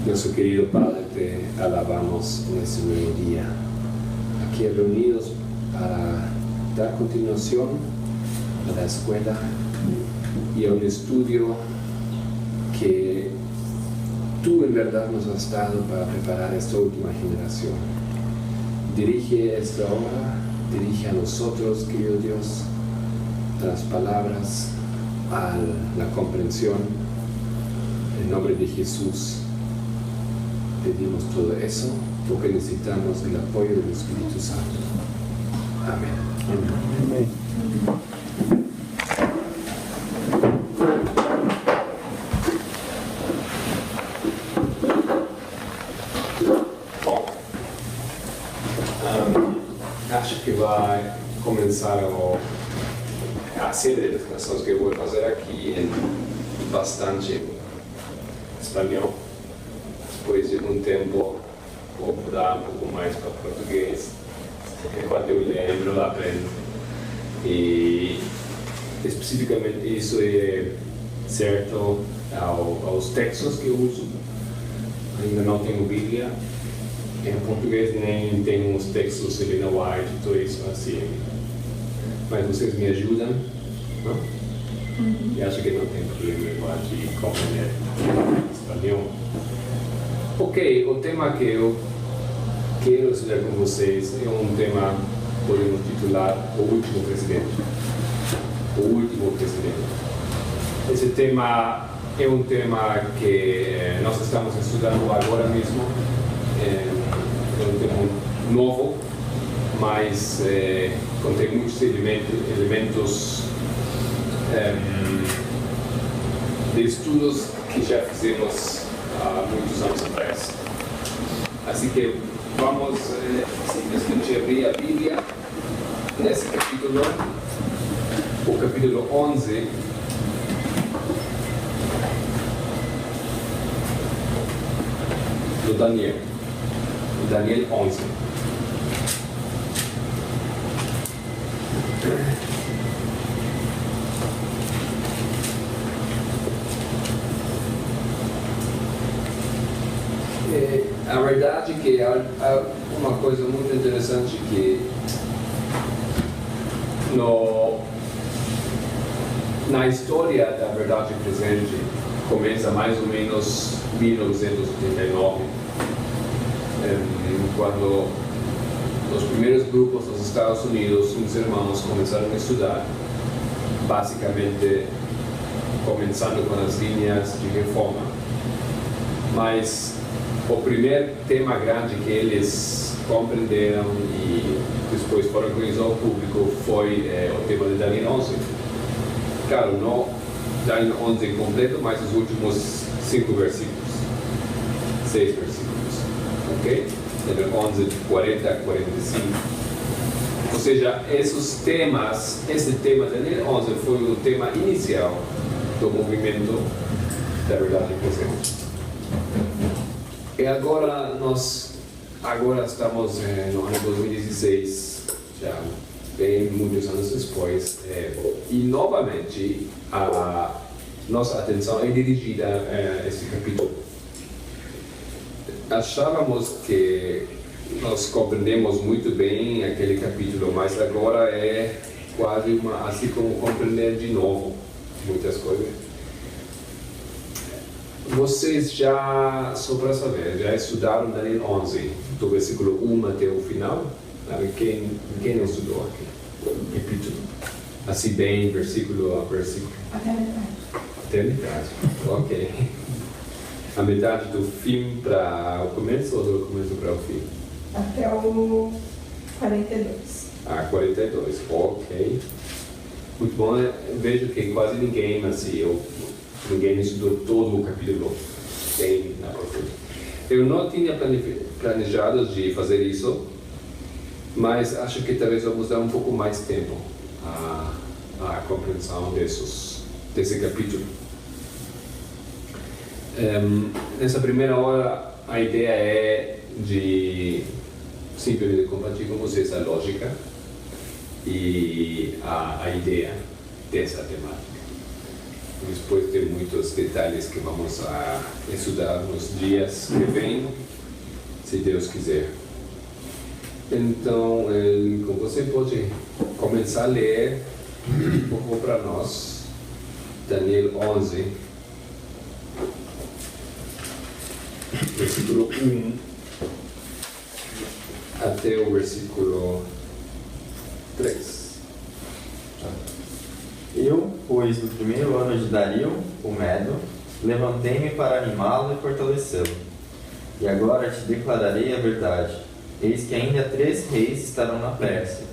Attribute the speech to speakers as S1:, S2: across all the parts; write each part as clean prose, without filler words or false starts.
S1: Nuestro querido Padre, te alabamos en este nuevo día, aquí reunidos para dar continuación a la escuela y a un estudio que tú en verdad nos has dado para preparar esta última generación. Dirige esta obra, dirige a nosotros, querido Dios, a las palabras, a la comprensión. En nombre de Jesús pedimos todo eso porque necesitamos el apoyo del Espíritu Santo. Amén. Amén. Acho que vai começar a série de explicações que eu vou fazer aqui em bastante espanhol. Depois de um tempo, vou mudar um pouco mais para português. Enquanto eu lembro, aprendo. E especificamente isso é certo aos textos que eu uso. Ainda não tenho Bíblia. Em português nem tenho os textos de Ellen White e tudo isso assim. Mas vocês me ajudam, não? E acho que não tem problema de compreender espanhol. Ok, o tema que eu quero estudar com vocês é um tema, podemos titular, o último presidente. O último presidente. Esse tema é um tema que nós estamos estudando agora mesmo. É um tema novo, mas contém muitos elementos de estudos que já fizemos há muitos anos atrás. Assim que vamos simplesmente abrir a Bíblia nesse capítulo, o capítulo 11. Do Daniel. Daniel 11. A verdade é que há uma coisa muito interessante que na história da verdade presente começa mais ou menos 1989, quando os primeiros grupos dos Estados Unidos, uns irmãos, começaram a estudar, basicamente começando com as linhas de reforma. Mas o primeiro tema grande que eles compreenderam e depois foram conhecer ao público foi o tema de Daniel 11. Claro, não Daniel 11 completo, mas os últimos 6 versículos, ok? Entre 11, 40 a 45. Ou seja, esse tema de Daniel 11 foi o tema inicial do movimento da verdade presente. E agora estamos no ano 2016, já bem muitos anos depois, e novamente a nossa atenção é dirigida a esse capítulo. Achávamos que nós compreendemos muito bem aquele capítulo, mas agora é quase assim como compreender de novo muitas coisas. Vocês já, só para saber, já estudaram Daniel 11, do versículo 1 até o final? Quem não estudou aqui? Capítulo. Assim bem, versículo a versículo?
S2: Até a metade.
S1: Até a metade, ok. A metade do fim para o começo ou do começo para o fim?
S2: Até o 42.
S1: 42, ok. Muito bom, vejo que quase ninguém estudou todo o capítulo bem na profundidade. Eu não tinha planejado de fazer isso, mas acho que talvez vamos dar um pouco mais tempo à compreensão desse capítulo. Nessa primeira hora, a ideia é de simplesmente compartilhar com vocês a lógica e a ideia dessa temática. depois tem muitos detalhes que vamos a estudar nos dias que vêm, se Deus quiser. Então, você pode começar a ler um pouco para nós, Daniel 11, versículo 1 até o versículo 3.
S3: Eu, pois, no primeiro ano de Dario, o Medo, levantei-me para animá-lo e fortalecê-lo. E agora te declararei a verdade. Eis que ainda 3 reis estarão na Pérsia,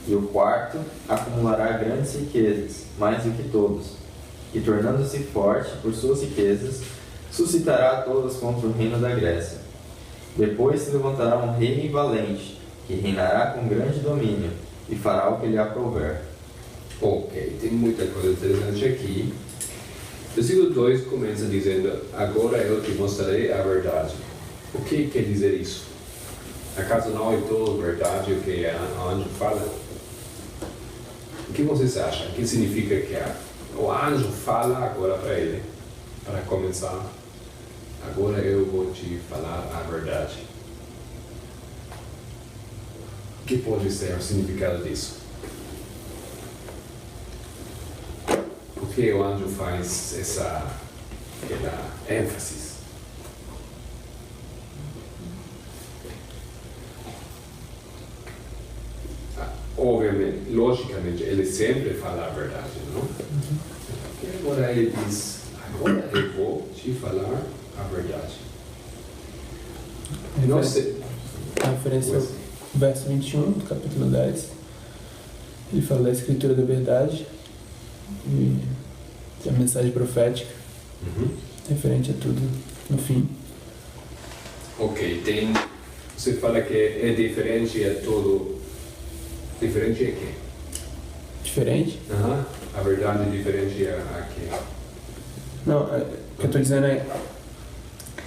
S3: e o quarto acumulará grandes riquezas, mais do que todos, e tornando-se forte por suas riquezas, suscitará a todos contra o reino da Grécia. Depois se levantará um rei valente, que reinará com grande domínio, e fará o que lhe aprouver.
S1: Ok, tem muita coisa interessante aqui. Versículo 2 começa dizendo: agora eu te mostrarei a verdade. O que quer dizer isso? Acaso não é toda verdade o que o anjo fala? O que vocês acham? O que significa que o anjo fala agora para ele? Para começar, agora eu vou te falar a verdade. O que pode ser o significado disso? Por que o anjo faz aquela ênfase? Obviamente, logicamente, ele sempre fala a verdade, não? E agora ele diz: agora eu vou te falar a verdade. Não sei.
S4: A referência ao verso 21 do capítulo 10. Ele fala da escritura da verdade e tem a mensagem profética referente a tudo no fim.
S1: Ok, você fala que é diferente a todo. Diferente é quê?
S4: Diferente?
S1: A verdade é diferente a quê?
S4: Não, o que eu estou dizendo é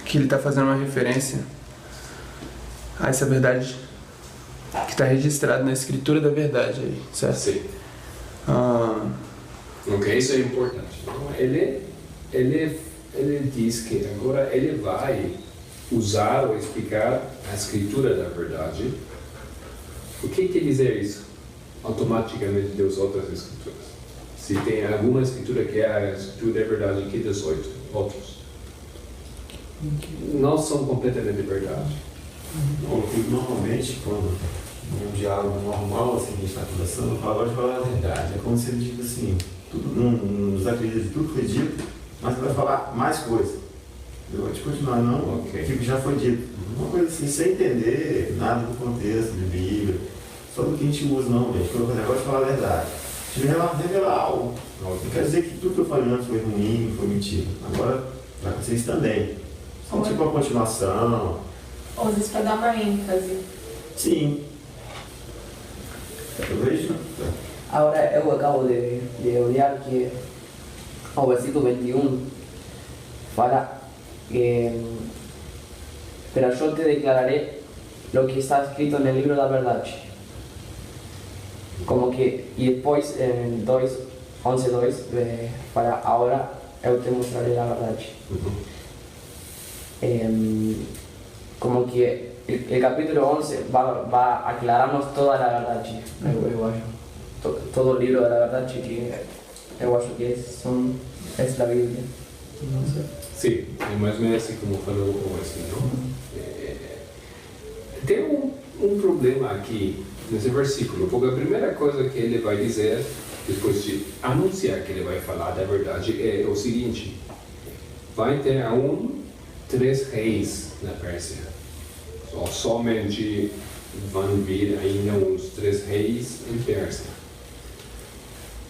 S4: que ele está fazendo uma referência a essa verdade que está registrada na escritura da verdade aí, certo?
S1: Sim. Ok, isso é importante. Então, ele diz que agora ele vai usar ou explicar a escritura da verdade. O que quer dizer isso? Automaticamente das outras escrituras. Se tem alguma escritura que é a escritura da verdade, que dos outros? Não são completamente verdade.
S5: Normalmente, quando um diálogo normal, assim, a gente está conversando, eu falo, de falar a verdade. É como se ele diz assim, tudo, não nos acredita de tudo que foi dito, mas vai falar mais coisa. Eu vou te continuar, não,
S1: Ok.
S5: o que já foi dito. Uma coisa assim, sem entender nada do contexto de Bíblia, só do que a gente usa, não, gente. Quando eu negócio de falar a verdade. Se revelar algo. Não quer dizer que tudo que eu falei antes foi ruim, foi mentira. Agora, vai acontecer isso também. Só tipo uma continuação.
S2: Ou às vezes para dar uma ênfase.
S5: Sim. Eu vejo.
S6: Ahora eu acabo de olhar que o versículo 21 fala que pero yo te declararé lo que está escrito en el libro da verdade. Como que, e depois em 11:2 fala agora eu te mostrarei a verdade. Como que el capítulo 11 va a aclararnos toda la verdade, eu acho. Todo o livro da verdade que eu acho que é a Bíblia.
S1: Sim, é mais ou menos assim como falou assim, não? Tem um problema aqui nesse versículo, porque a primeira coisa que ele vai dizer, depois de anunciar que ele vai falar da verdade, é o seguinte: vai ter 3 reis na Pérsia. Somente vão vir ainda uns 3 reis em Pérsia.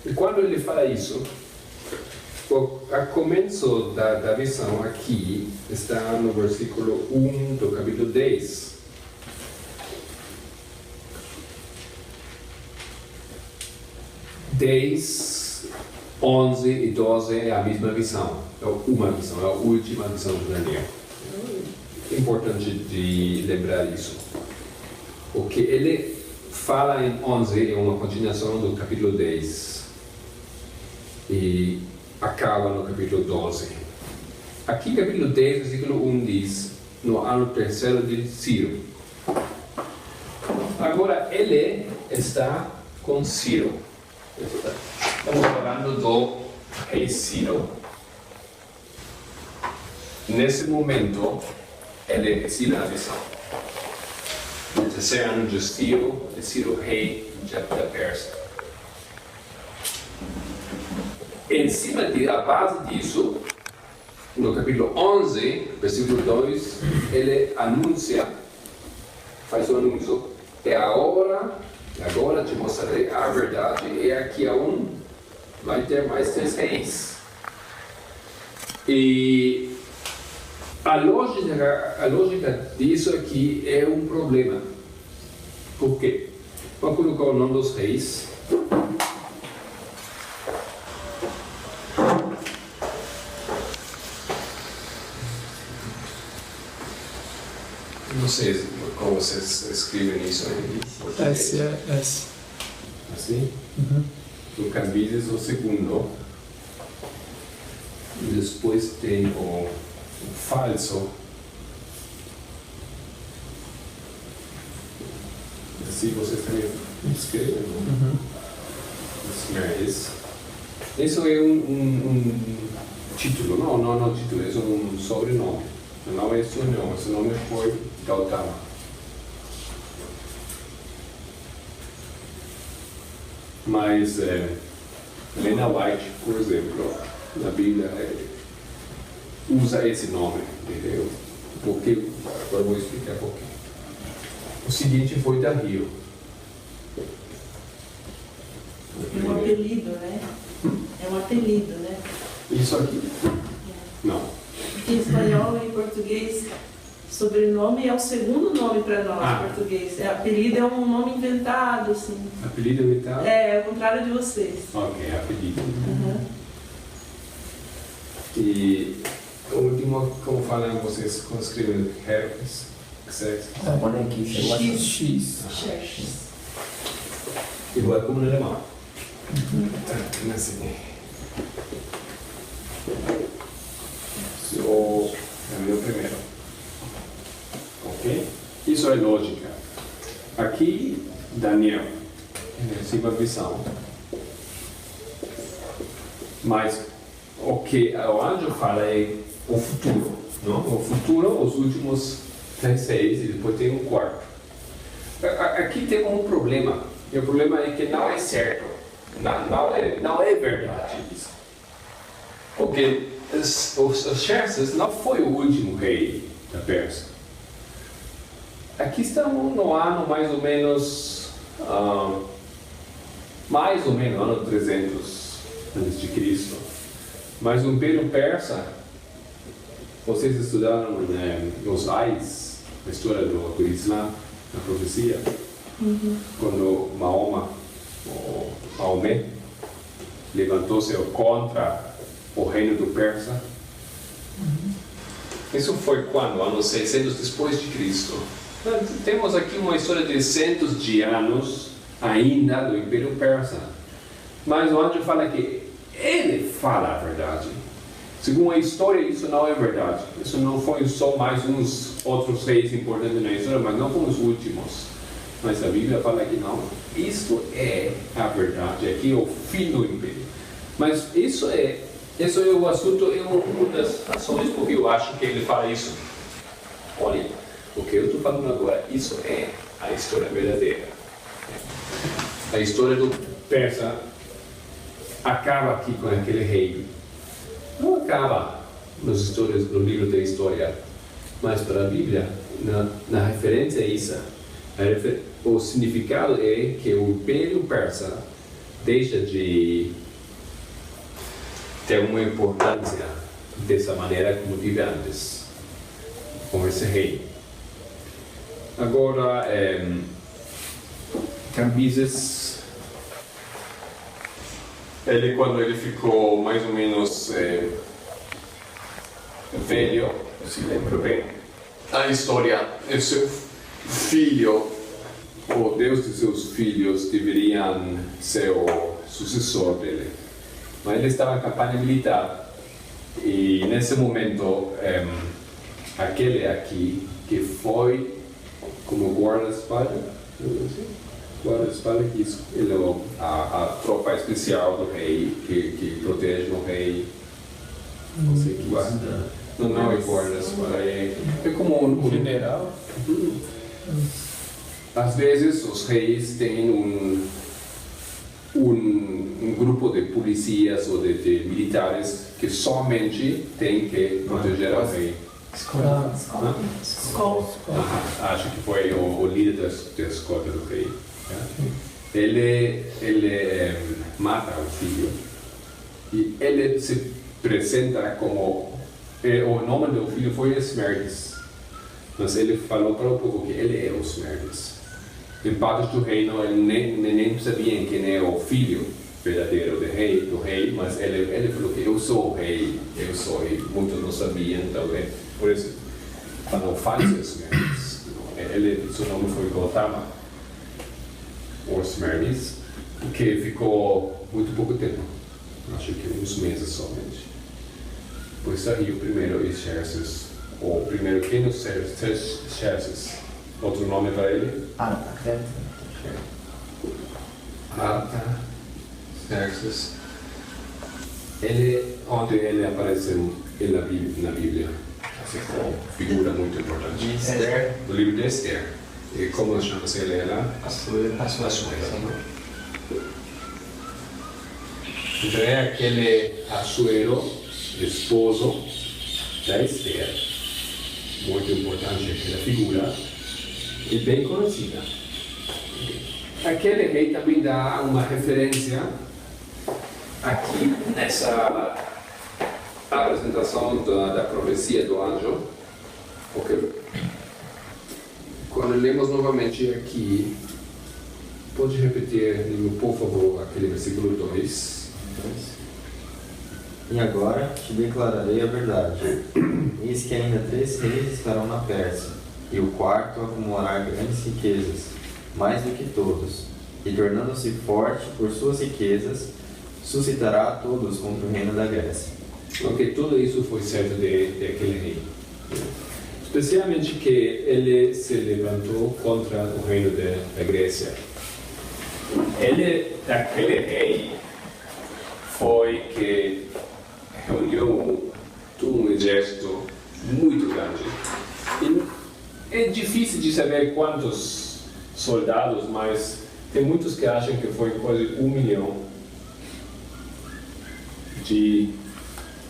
S1: E quando ele fala isso, o começo da visão aqui está no versículo 1 do capítulo 10. Dez, 11 e 12 é a mesma visão, é uma visão, é a última visão de Daniel. É importante de lembrar isso. O que ele fala em 11 é uma continuação do capítulo 10. E acaba no capítulo 12. Aqui, capítulo 10, versículo 1 diz: no ano terceiro de Ciro. Agora, ele está com Ciro. Estamos falando do rei Ciro. Nesse momento, ele exila a visão. No terceiro ano de Ciro, rei da Pérsia. Em cima a base disso, no capítulo 11, versículo 2, ele faz o anúncio: agora te mostrarei a verdade, e aqui vai ter mais 3 reis. E a lógica disso aqui é um problema. Por quê? Vamos colocar o nome dos reis. Não sei como vocês escrevem isso em português.
S4: S.
S1: Assim?
S4: Uhum.
S1: No Cambises, o segundo. E depois tem o falso. Assim vocês também escrevem.
S4: Uhum.
S1: Mas isso é um título, não título, é um sobrenome. Não é seu nome, esse nome foi Gautama. Mas Lena White, por exemplo, na Bíblia, usa esse nome, entendeu? Porque, agora vou explicar por quê. O seguinte foi Dario.
S7: É um apelido, né? É um apelido, né?
S1: Isso aqui? Não.
S7: Porque em espanhol e em português, sobrenome é o segundo nome para nós, em português. Apelido é um nome inventado, assim.
S1: Apelido inventado?
S7: É, ao contrário de vocês.
S1: Ok, apelido.
S7: Uhum.
S1: E o último, como falam vocês, como escrevem herpes, sexo.
S6: Pone aqui,
S4: X.
S7: Xerxes.
S1: Igual como no alemão. Assim. O meu primeiro. Ok? Isso é lógica. Aqui, Daniel recebe a visão. Mas o que o anjo fala é o futuro. Não? O futuro, os últimos 3 reis, e depois tem um quarto. Aqui tem um problema. E o problema é que não é certo. Não é verdade isso. Porque os Xerxes não foi o último rei da Pérsia. Aqui estamos no ano mais ou menos ano 300 a.C. Mas o Império Persa, vocês estudaram nos Ais, a história do Islã, na profecia, quando Maomé levantou-se contra o reino do Persa. Isso foi quando? Ano 600 depois de Cristo. Então, temos aqui uma história de centos de anos ainda do Império Persa. Mas o anjo fala que ele fala a verdade. Segundo a história, isso não é verdade. Isso não foi só mais uns outros reis importantes na história, mas não foram os últimos. Mas a Bíblia fala que não. Isso é a verdade. Aqui é o fim do Império. Mas isso é o assunto, é uma das razões porque eu acho que ele fala isso. Olha, o que eu estou falando agora, isso é a história verdadeira. A história do Persa acaba aqui com aquele rei. Não acaba nos histórias do livro da história, mas para a Bíblia, na referência a isso, o significado é que o Império Persa deixa de ter uma importância dessa maneira como vive antes, com esse rei. Agora, Cambises, quando ele ficou mais ou menos velho, se lembro bem, a história, o seu filho, o Deus de seus filhos, deveriam ser o sucessor dele. mas ele estava em campanha militar. E nesse momento, aquele aqui, que foi como guarda-espaldas, guarda-espaldas, a tropa especial do rei, que protege o rei, não sei que guarda. Não é guarda-espaldas, é como um
S4: General.
S1: Às vezes os reis têm um grupo de polícias ou de militares que somente tem que proteger o rei.
S7: Escola.
S1: Acho que foi o líder da escolta do rei. Ele mata o filho e ele se apresenta como o nome do filho foi Esmerdes, mas ele falou para o povo que ele é o Esmerdes. Em partes do reino ele nem sabia quem é o filho verdadeiro do rei, mas ele falou que eu sou o rei, e muitos não sabiam, então por isso falou falso Esmerdes. Seu nome foi Gotama, ou Esmerdes, que ficou muito pouco tempo, acho que uns meses somente. Depois saiu o primeiro Xerxes, o primeiro quem nos Xerxes. Outro nome para ele? Artaxerxes. Onde ele apareceu na Bíblia, assim, como figura muito importante.
S3: Esther.
S1: No livro de Esther. E como chama-se ele lá?
S3: Assuero.
S1: Então é aquele Assuero, esposo da Esther. Muito importante aquela figura. E bem conhecida. Aquele rei também dá uma referência aqui nessa apresentação da profecia do anjo, porque quando lemos novamente aqui, pode repetir, por favor, aquele versículo 2.
S3: E agora te declararei a verdade. Eis que ainda 3 reis estarão na Pérsia, e o quarto acumulará grandes riquezas, mais do que todos, e tornando-se forte por suas riquezas, suscitará a todos contra o reino da Grécia.
S1: Ok, tudo isso foi certo de aquele rei. Especialmente que ele se levantou contra o reino da Grécia. Aquele rei, foi que reuniu um exército muito grande. E é difícil de saber quantos soldados, mas tem muitos que acham que foi quase 1 milhão de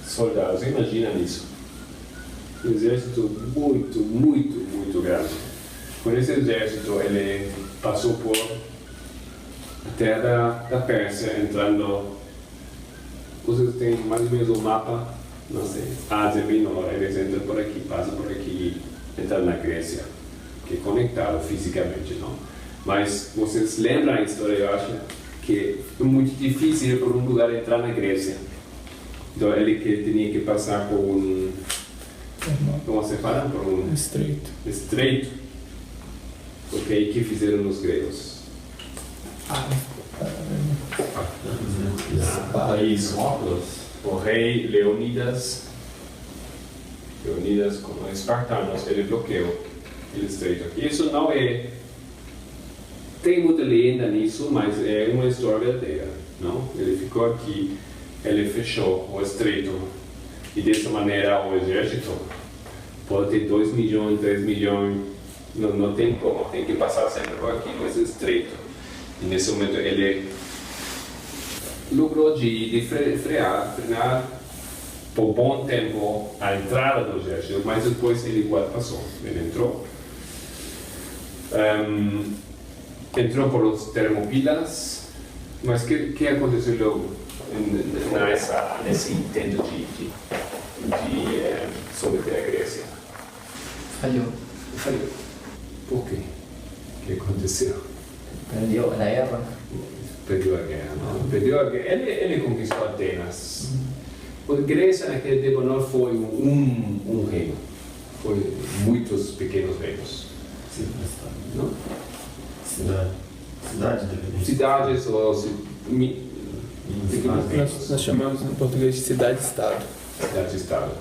S1: soldados. Imagina isso. Um exército muito grande. Com esse exército, ele passou por a terra da Pérsia, entrando. Vocês têm mais ou menos um mapa, não sei, Ásia Menor, eles entram por aqui, passam por aqui e entram na Grécia, que é conectado fisicamente, não? Mas vocês lembram a história, eu acho, que é muito difícil por um lugar entrar na Grécia. Então ele tinha que passar por como se fala? Por um estreito. Porque o que fizeram os gregos? Isso. O rei Leonidas com os espartanos, ele bloqueou aquele estreito. Isso não é... Tem muita lenda nisso, mas é uma história verdadeira, não? Ele ficou aqui, ele fechou o estreito, e dessa maneira o exército pode ter 2 milhões, 3 milhões, não tem como, tem que passar sempre por aqui, mas é estreito. E nesse momento ele logrou de frear por bom tempo a entrada do exército, mas depois ele passou, ele entrou. Entrou por os Termopílas, mas o que aconteceu logo nesse intento de someter a Grécia?
S6: Falhou.
S1: Por quê? O que aconteceu?
S6: Perdeu a guerra.
S1: Perdeu a guerra, não? Perdeu a guerra. Ele conquistou Atenas. A Grécia naquele tempo não foi um reino, foi muitos pequenos reinos.
S5: Sim,
S1: Não?
S5: Cidade independente.
S1: Cidades ou
S4: Nós chamamos em português de cidade-estado.
S1: Cidade-estado.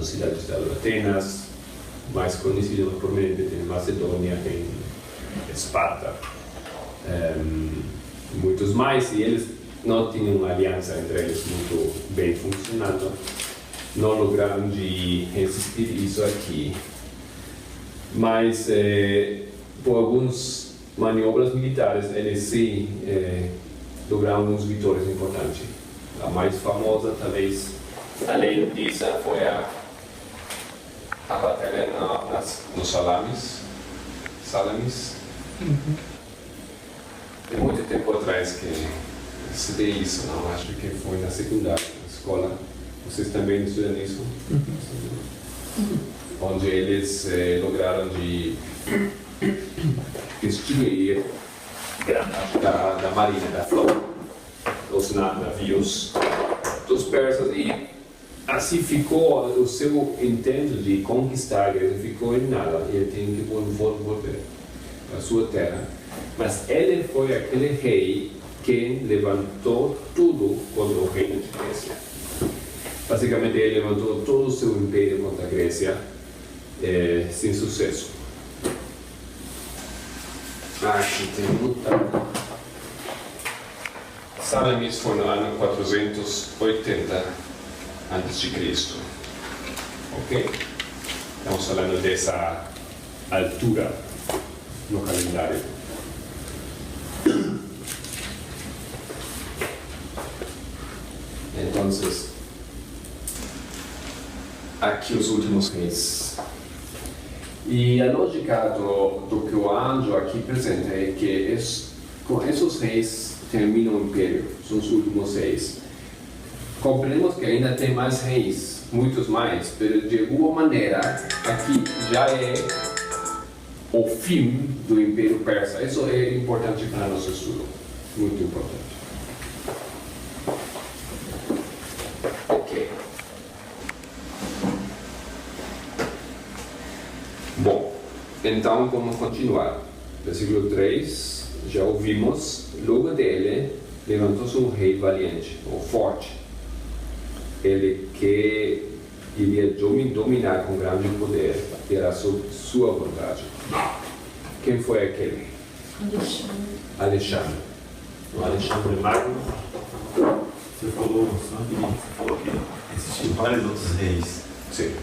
S1: Cidade-estado. Atenas, mais conhecida provavelmente, tem Macedônia, tem Esparta, muitos mais, e eles não tinham uma aliança entre eles muito bem funcionando, não lograram de resistir isso aqui. Mas, por algumas manobras militares, eles sim lograram algumas vitórias importantes. A mais famosa, talvez, além disso, foi a batalha nos Salamis. Tem muito tempo atrás que se vê isso, não? Acho que foi na secundária, na escola. Vocês também estudam isso? Onde eles lograram de destruir da marinha, da frota, os navios dos persas, e assim ficou o seu intento de conquistar a igreja, ficou em nada. Ele tem que volver para a sua terra. Mas ele foi aquele rei que levantou tudo contra o reino de Grécia. Basicamente, ele levantou todo o seu império contra a Grécia, sem sucesso. Aqui tem luta. Salamis foi no ano 480 a.C. Ok? Estamos falando dessa altura no calendário. Então, aqui os últimos reis. E a lógica do que o anjo aqui apresenta é que com esses reis termina o império, são os últimos reis. Compreendemos que ainda tem mais reis, muitos mais, mas de alguma maneira aqui já é o fim do Império Persa. Isso é importante para nosso estudo, muito importante. Ok. Bom, então vamos continuar. Versículo 3, já ouvimos, logo dele levantou-se um rei valiente, ou forte. Ele que iria dominar com grande poder, era sua vontade. Quem foi aquele? Alexandre.
S5: O Alexandre Magno. Você falou que existiam vários outros reis.
S1: Sim.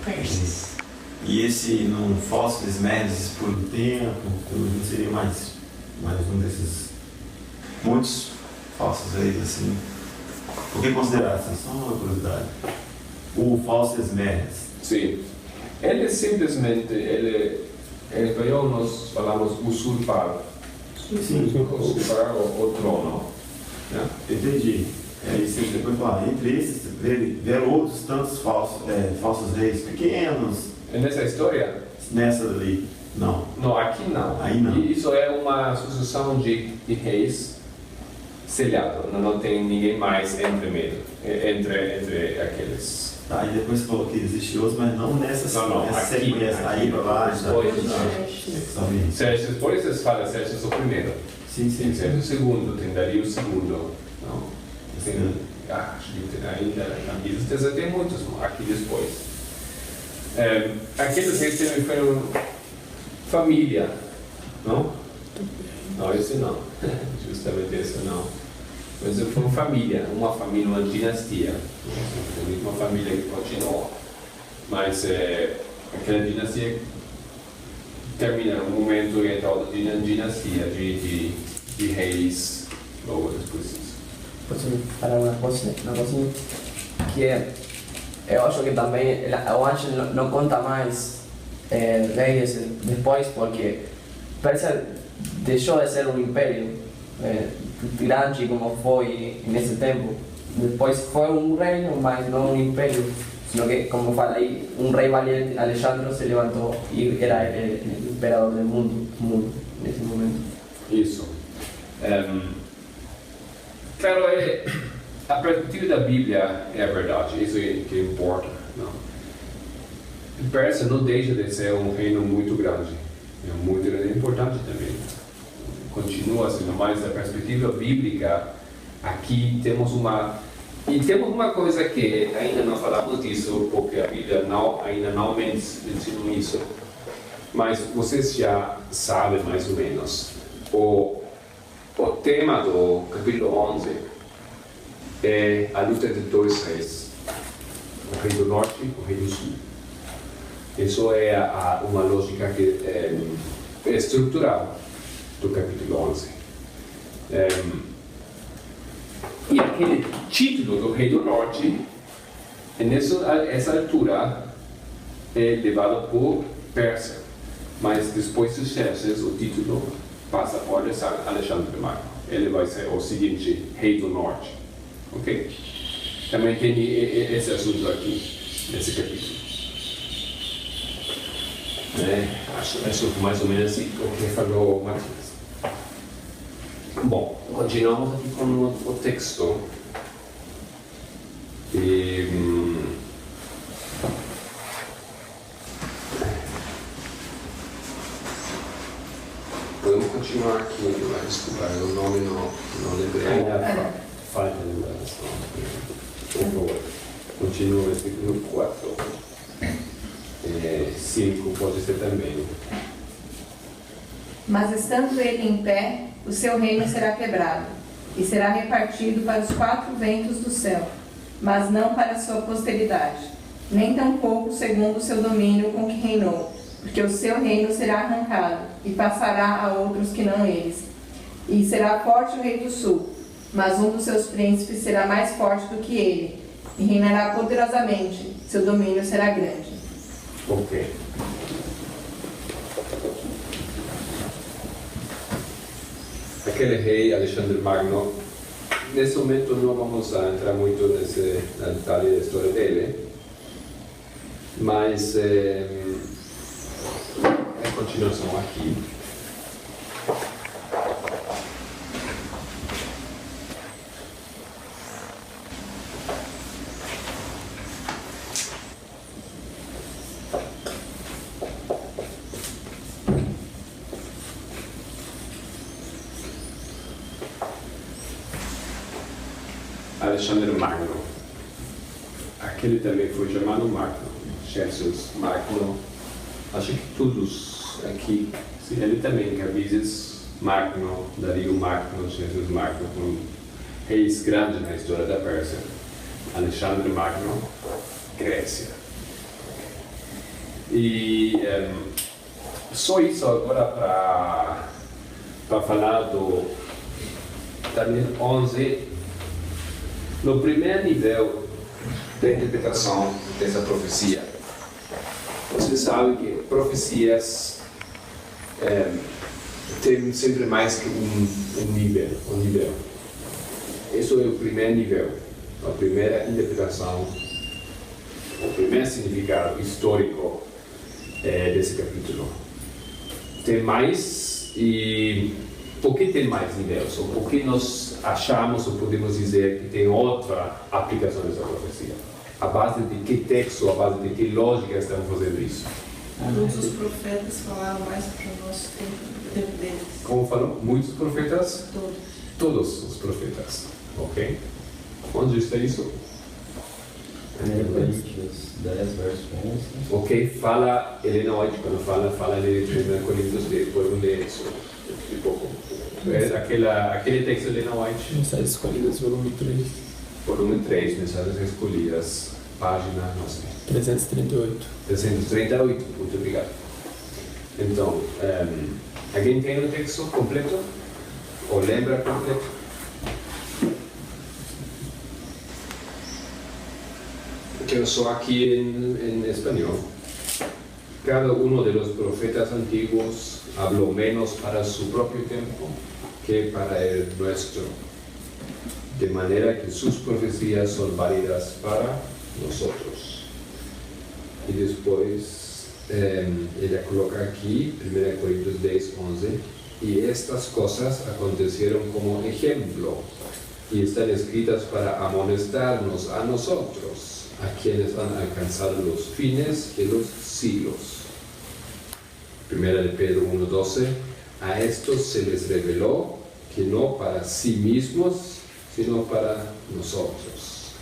S5: E esse, num falso Esmerdes por um tempo, não seria mais um desses muitos falsos reis assim. Por que considerar assim? Só uma curiosidade. O falso Esmerdes.
S1: Sim. Ele simplesmente, ele veio, nós falamos, usurpar.
S5: Sim.
S1: Usurpar o trono. Né?
S5: Entendi. Aí você depois fala, entre esses vieram outros tantos falsos reis pequenos.
S1: Nessa história?
S5: Nessa ali, não.
S1: Não, aqui não.
S5: Aí não.
S1: E isso é uma sucessão de reis selhado. Não tem ninguém mais entre aqueles.
S5: Tá, e depois você falou que existe outros, mas não nessa
S1: aqui,
S5: sequência. Aí para lá,
S1: Sérgio, depois vocês falam Sérgio o primeiro.
S5: Sim.
S1: Sérgio o segundo, tem Dario o segundo. Não? Tem, acho que tem ainda Campinas, tem muitos aqui depois. Aqueles reis também foram família, não? Não, esse não. Justamente esse não. Mas foi uma família, uma dinastia. Uma família que continuou. Mas aquela dinastia termina no momento em tal dinastia de reis logo depois disso.
S6: Posso falar uma coisa que eu acho que também o anjo não conta mais reis depois, porque Pérsia deixou de ser um império grande como foi nesse tempo. Depois foi um reino, mas não um império, sino que, como fala aí, um rei valiente, Alexandre, se levantou e era o imperador do mundo nesse momento.
S1: Isso. Claro, a perspectiva da Bíblia é a verdade, isso é que importa. Não? Pérsia não deixa de ser um reino muito grande, é importante também. continua sendo mais da perspectiva bíblica. Aqui temos uma coisa que ainda não falamos disso, porque a Bíblia ainda não mencionou isso, mas vocês já sabem mais ou menos. O tema do capítulo 11 é a luta de dois reis, o rei do norte e o rei do sul. Isso é uma lógica que é estrutural do capítulo 11. E aquele título do rei do norte, nessa altura, é levado por Pérsia. Mas depois dos Xerxes, o título passa por Alexandre Magno. Ele vai ser o seguinte rei do norte. Ok? Também tem esse assunto aqui, nesse capítulo. Acho mais ou menos assim o que falou Matias. Bom, continuamos aqui com o texto. Podemos continuar aqui, mas desculpa, o nome não lembrei ainda. Falta lembrar. Por favor, continua no versículo 4. 5 pode ser também.
S2: Mas estando ele em pé, o seu reino será quebrado, e será repartido para os 4 ventos do céu, mas não para a sua posteridade, nem tampouco segundo o seu domínio com que reinou, porque o seu reino será arrancado, e passará a outros que não eles. E será forte o rei do sul, mas um dos seus príncipes será mais forte do que ele, e reinará poderosamente, seu domínio será grande.
S1: Ok. Aquele rei Alexandre Magno, nesse momento não vamos entrar muito no detalhe da história dele, mas a continuação aqui. Alexandre Magno. Aquele também foi chamado Magno. Xerxes Magno. Acho que todos aqui, ele também, Cambises Magno, Dario Magno, Xerxes Magno, foram reis grandes na história da Pérsia. Alexandre Magno, Grécia. E só isso agora para falar do Daniel 11. No primeiro nível da interpretação dessa profecia, você sabe que profecias têm sempre mais que um nível. Esse é o primeiro nível, a primeira interpretação, o primeiro significado histórico desse capítulo. Tem mais por que tem mais níveis? Ou por que nós achamos ou podemos dizer que tem outra aplicação dessa profecia? A base de que texto, a base de que lógica estamos fazendo isso?
S7: Todos os profetas falaram mais para o nosso tempo deles.
S1: Como falou? Muitos profetas?
S7: Todos.
S1: Todos os profetas. Ok? Onde está isso?
S3: 1 Coríntios 10, verso 11.
S1: Ok, fala Helena White, quando fala de 1 Coríntios 10, podemos ler isso de pouco. Aquele texto de Helena White.
S4: Mensagens Escolhidas, volume 3.
S1: Volume 3, Mensagens Escolhidas, página, não sei.
S4: 338.
S1: 338, muito obrigado. Então, alguém tem o texto completo? Ou lembra completo? Que só aqui em espanhol. Cada uno de los profetas antiguos habló menos para su propio tiempo que para el nuestro, de manera que sus profecías son válidas para nosotros. Y después ella coloca aquí, 1 Corintios 10, 11, y estas cosas acontecieron como ejemplo y están escritas para amonestarnos a nosotros, a quienes han alcanzado los fines de los siglos. 1 de Pedro 1:12, a estos se les reveló que no para sí mismos, sino para nosotros.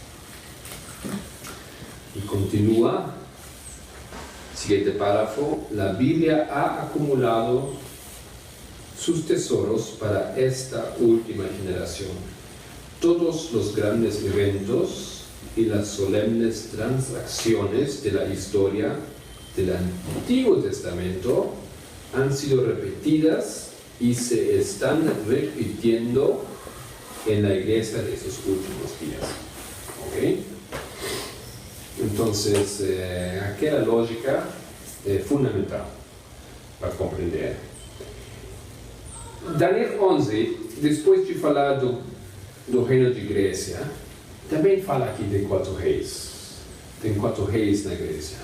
S1: Y continúa, siguiente párrafo, la Biblia ha acumulado sus tesoros para esta última generación. Todos los grandes eventos y las solemnes transacciones de la historia del Antiguo Testamento han sido repetidas y se están repitiendo en la iglesia de estos últimos días. ¿Ok? Entonces, aquella lógica fundamental para comprender. Daniel 11, depois de falar do reino de Grécia, também fala aqui de 4 reis. Tem 4 reis na Grécia.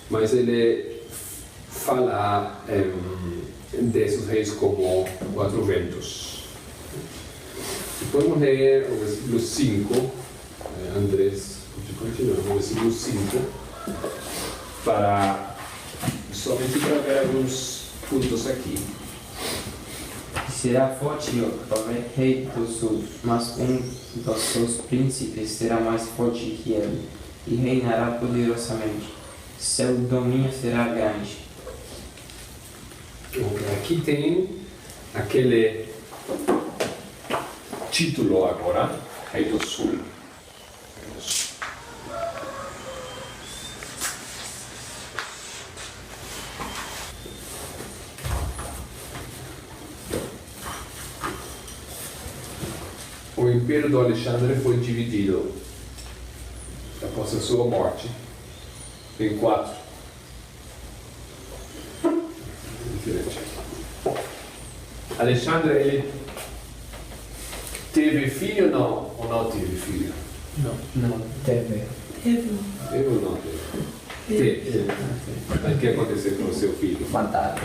S1: Mas ele fala desses reis como 4 ventos. Se podemos ler o versículo 5, Andrés, continua no versículo 5, somente para ver alguns pontos aqui.
S8: Será forte o rei do sul, mas dos seus príncipes será mais forte que ele, e reinará poderosamente. Seu domínio será grande.
S1: Aqui tem aquele título agora, Rei do Sul. O Império do Alexandre foi dividido, após a sua morte, em 4. Diferente. Alexandre, ele teve filho ou não teve filho?
S6: Não, teve.
S1: Teve ou não teve? Teve. Mas o que aconteceu com o seu filho?
S6: Mataram.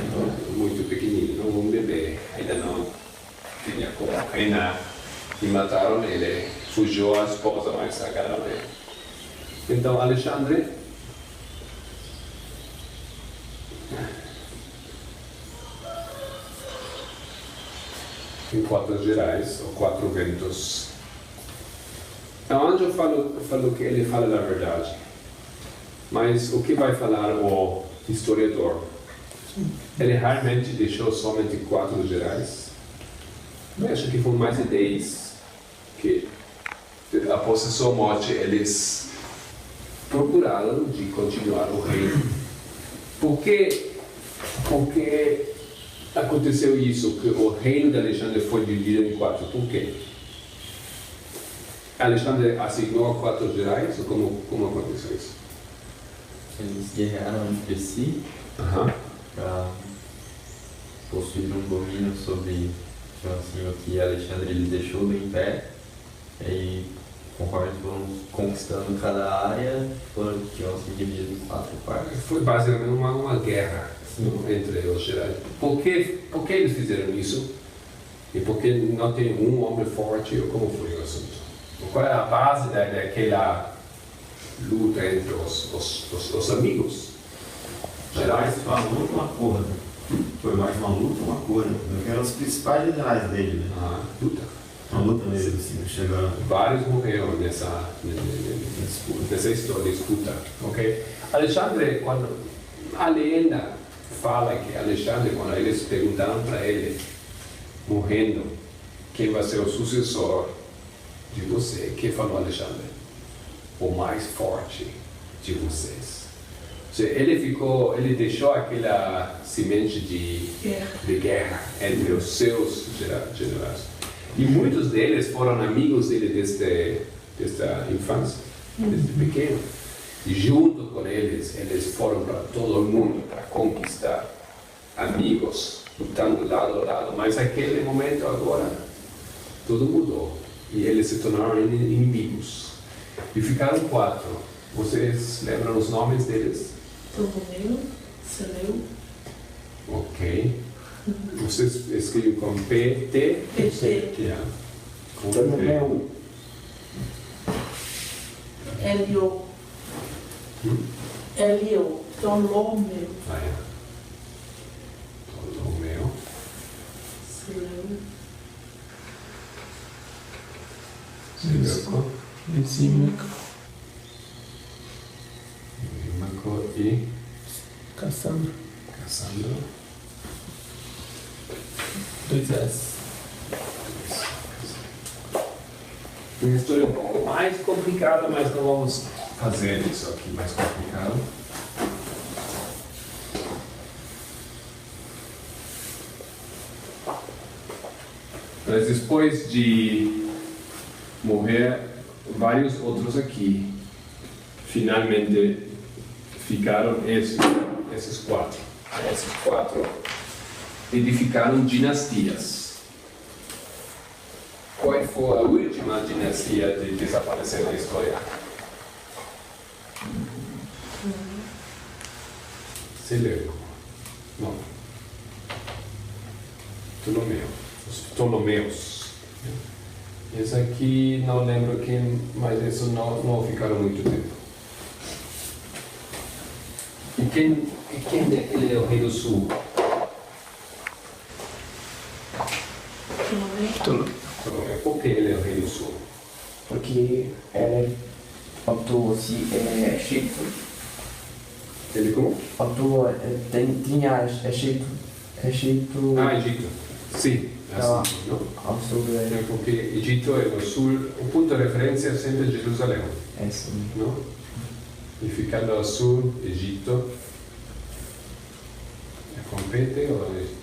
S1: Muito pequenino, um bebê, ainda não tinha como reinar. E mataram ele, fugiu a esposa, mas sacaram ele. Então, Alexandre em 4 gerais, ou 4 ventos. O anjo falou que ele fala a verdade. Mas o que vai falar o historiador? Ele realmente deixou somente 4 gerais? Eu acho que foram mais de 10 que, após a sua morte, eles procuraram de continuar o reino. Por que aconteceu isso, que o reino de Alexandre foi dividido em 4? Por quê? Alexandre assignou 4 gerais? Ou como aconteceu isso?
S3: Eles guerrearam entre si para possuir um domínio sobre, assim, o que Alexandre ele deixou do Império. E conforme foram conquistando cada área, tinham se dividido em 4 partes.
S1: Foi basicamente uma guerra entre os gerais. Por que eles fizeram isso? E por que não tem um homem forte? Ou como foi o assunto? Qual é a base daquela luta entre os amigos?
S5: Gerais foi uma luta, um acordo. Foi mais uma luta, um acordo. Que eram os principais generais dele, né?
S1: Luta.
S5: Uma luta mesmo, assim, chegando.
S1: Vários morreram nessa história, disputa. Okay? Alexandre, quando a lenda fala que Alexandre, quando eles perguntaram para ele, morrendo, quem vai ser o sucessor de você, que falou Alexandre? O mais forte de vocês. Ele deixou aquela semente de guerra entre os seus generais. E muitos deles foram amigos dele desde a infância, desde pequeno. E junto com eles foram para todo o mundo para conquistar amigos, lutando lado a lado. Mas naquele momento agora, tudo mudou. E eles se tornaram inimigos. E ficaram 4. Vocês lembram os nomes deles?
S7: Ptolomeu, Seleu.
S1: Ok. Vocês escrevem com P-T?
S7: PT.
S1: Yeah. Com
S6: Ptolomeu.
S7: Elio. Elio. Ptolomeu.
S1: Ah, é. Ptolomeu.
S4: Lisímaco.
S1: Lisímaco e
S4: Cassandro.
S1: Cassandro.
S4: 2 S.
S1: Uma história um pouco mais complicada, mas não vamos fazer isso aqui mais complicado. Mas depois de morrer vários outros aqui, finalmente ficaram esses quatro. Esses quatro edificaram dinastias. Qual foi a última dinastia de desaparecer na história? Seleuco. Não. Ptolomeu. Os Ptolomeus. Esse aqui não lembro quem, mas isso não ficaram muito tempo. E quem ele é o rei do sul?
S4: Ptolomeu.
S1: Por que ele é o rei do sul?
S6: Porque ele obtuvo Egito.
S1: Ele como?
S6: Obtuvo, tinha Egito.
S1: Ah, Egito. Sim, é assim, não?
S6: Ao sul dele.
S1: É porque Egito é no sul, o ponto de referência é sempre Jerusalém,
S6: É sim.
S1: não? E ficando ao sul, Egito, é com PT ou é?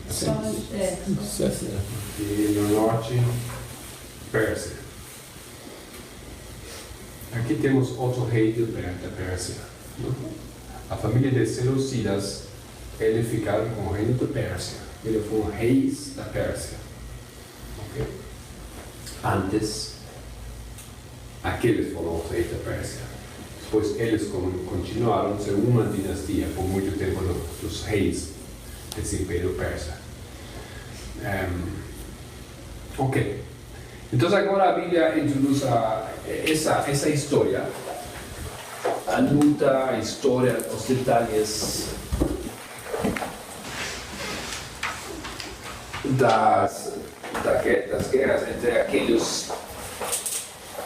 S7: Só,
S4: Sucesso.
S1: E no norte, Pérsia. Aqui temos outro rei da Pérsia. Não? A família de Seleucidas, eles ficaram com o reino da Pérsia. Eles foram reis da Pérsia. Okay? Antes, aqueles foram os reis da Pérsia. Depois eles continuaram a ser uma dinastia por muito tempo dos reis desse império persa. Ok. Então agora a Bíblia introduz essa história, a luta, a história, os detalhes das guerras entre aqueles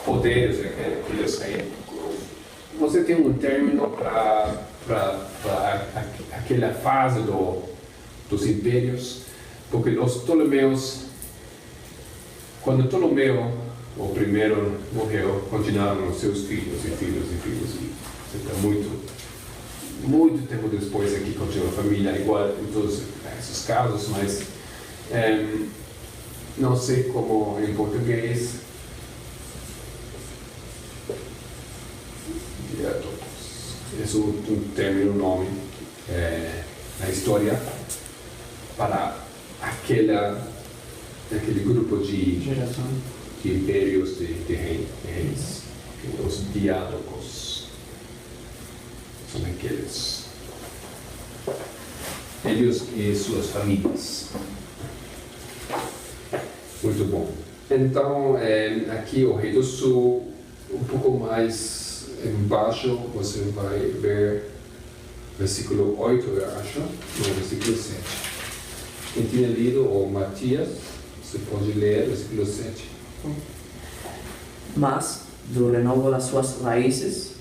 S1: poderes, aqueles reis. Você tem um término para aquela fase dos impérios, porque os Ptolomeus, quando Ptolomeu, o primeiro, morreu, continuaram os seus filhos e filhos e filhos. E muito tempo depois aqui continua a família, igual em todos esses casos, mas não sei como em português. É um término, um nome na história para aquele grupo de impérios de reis, os diádocos, são aqueles, eles e suas famílias. Muito bom. Então, aqui o rei do sul, um pouco mais embaixo, você vai ver versículo 8, eu acho, no versículo 7. Quem tinha lido, o Matias, você pode ler versículo 7.
S6: Mas, do renovo das suas raízes,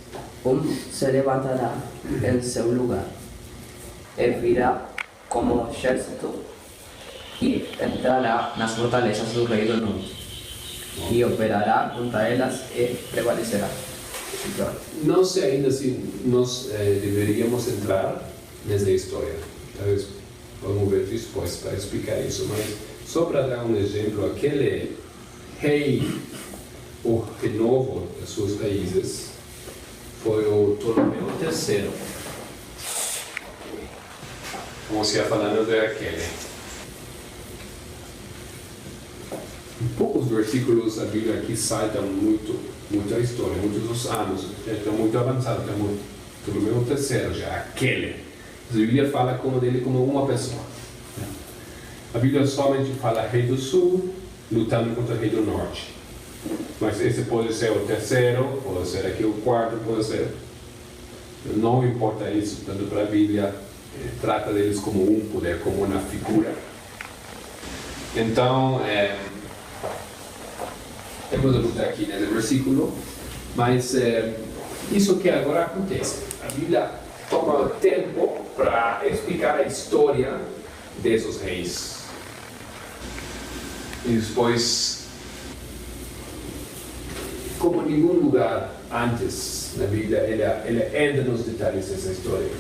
S6: se levantará em seu lugar. Ele virá como exército e entrará nas fortalezas do rei do norte. E operará contra elas e prevalecerá.
S1: Não sei ainda se nós deveríamos entrar nessa história. Talvez vamos ver depois para explicar isso, mas só para dar um exemplo, aquele rei, o renovo das suas raízes, foi o Ptolomeu III. Como se ia falando daquele. Em poucos versículos a Bíblia aqui salta muita história, muitos anos, está muito avançado, está muito Ptolomeu III, já aquele. A Bíblia fala dele como uma pessoa. A Bíblia somente fala rei do sul lutando contra o rei do norte. Mas esse pode ser o terceiro, pode ser aqui o quarto, pode ser. Não importa isso, tanto para a Bíblia, trata deles como um poder, como uma figura. Então, temos a luta aqui nesse versículo, mas isso que agora acontece. A Bíblia toma tempo para explicar a história desses reis. E depois, como em nenhum lugar antes na Bíblia, ela entra nos detalhes dessa história.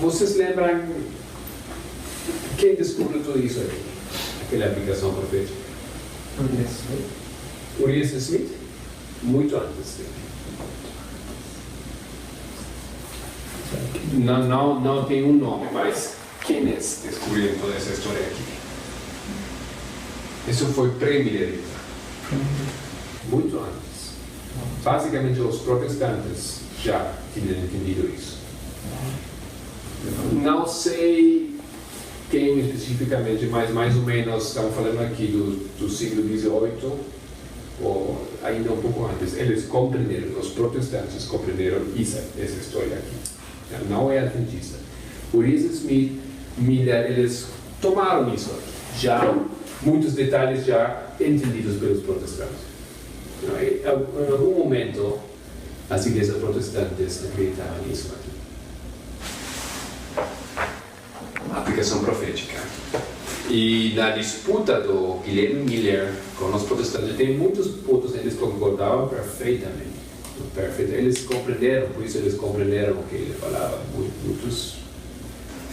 S1: Vocês lembram quem descobriu tudo isso aqui? Aquela aplicação profética? Urias Smith? Muito antes dele. Não tem um nome, mas quem descobriu toda essa história aqui? Isso foi pré-milenista. Muito antes. Basicamente, os protestantes já tinham entendido isso. Não sei quem especificamente, mas mais ou menos, estamos falando aqui do século XVIII, ou ainda um pouco antes. Eles compreenderam, os protestantes compreenderam essa história aqui. Não é adventista. Urias Smith, Miller, eles tomaram isso aqui. Já, muitos detalhes já entendidos pelos protestantes. Em algum momento, as igrejas protestantes acreditavam nisso aqui. Aplicação profética. E na disputa do Guilherme Miller com os protestantes, tem muitos pontos eles concordavam perfeitamente. Eles compreenderam, por isso eles compreenderam o que ele falava. Muitos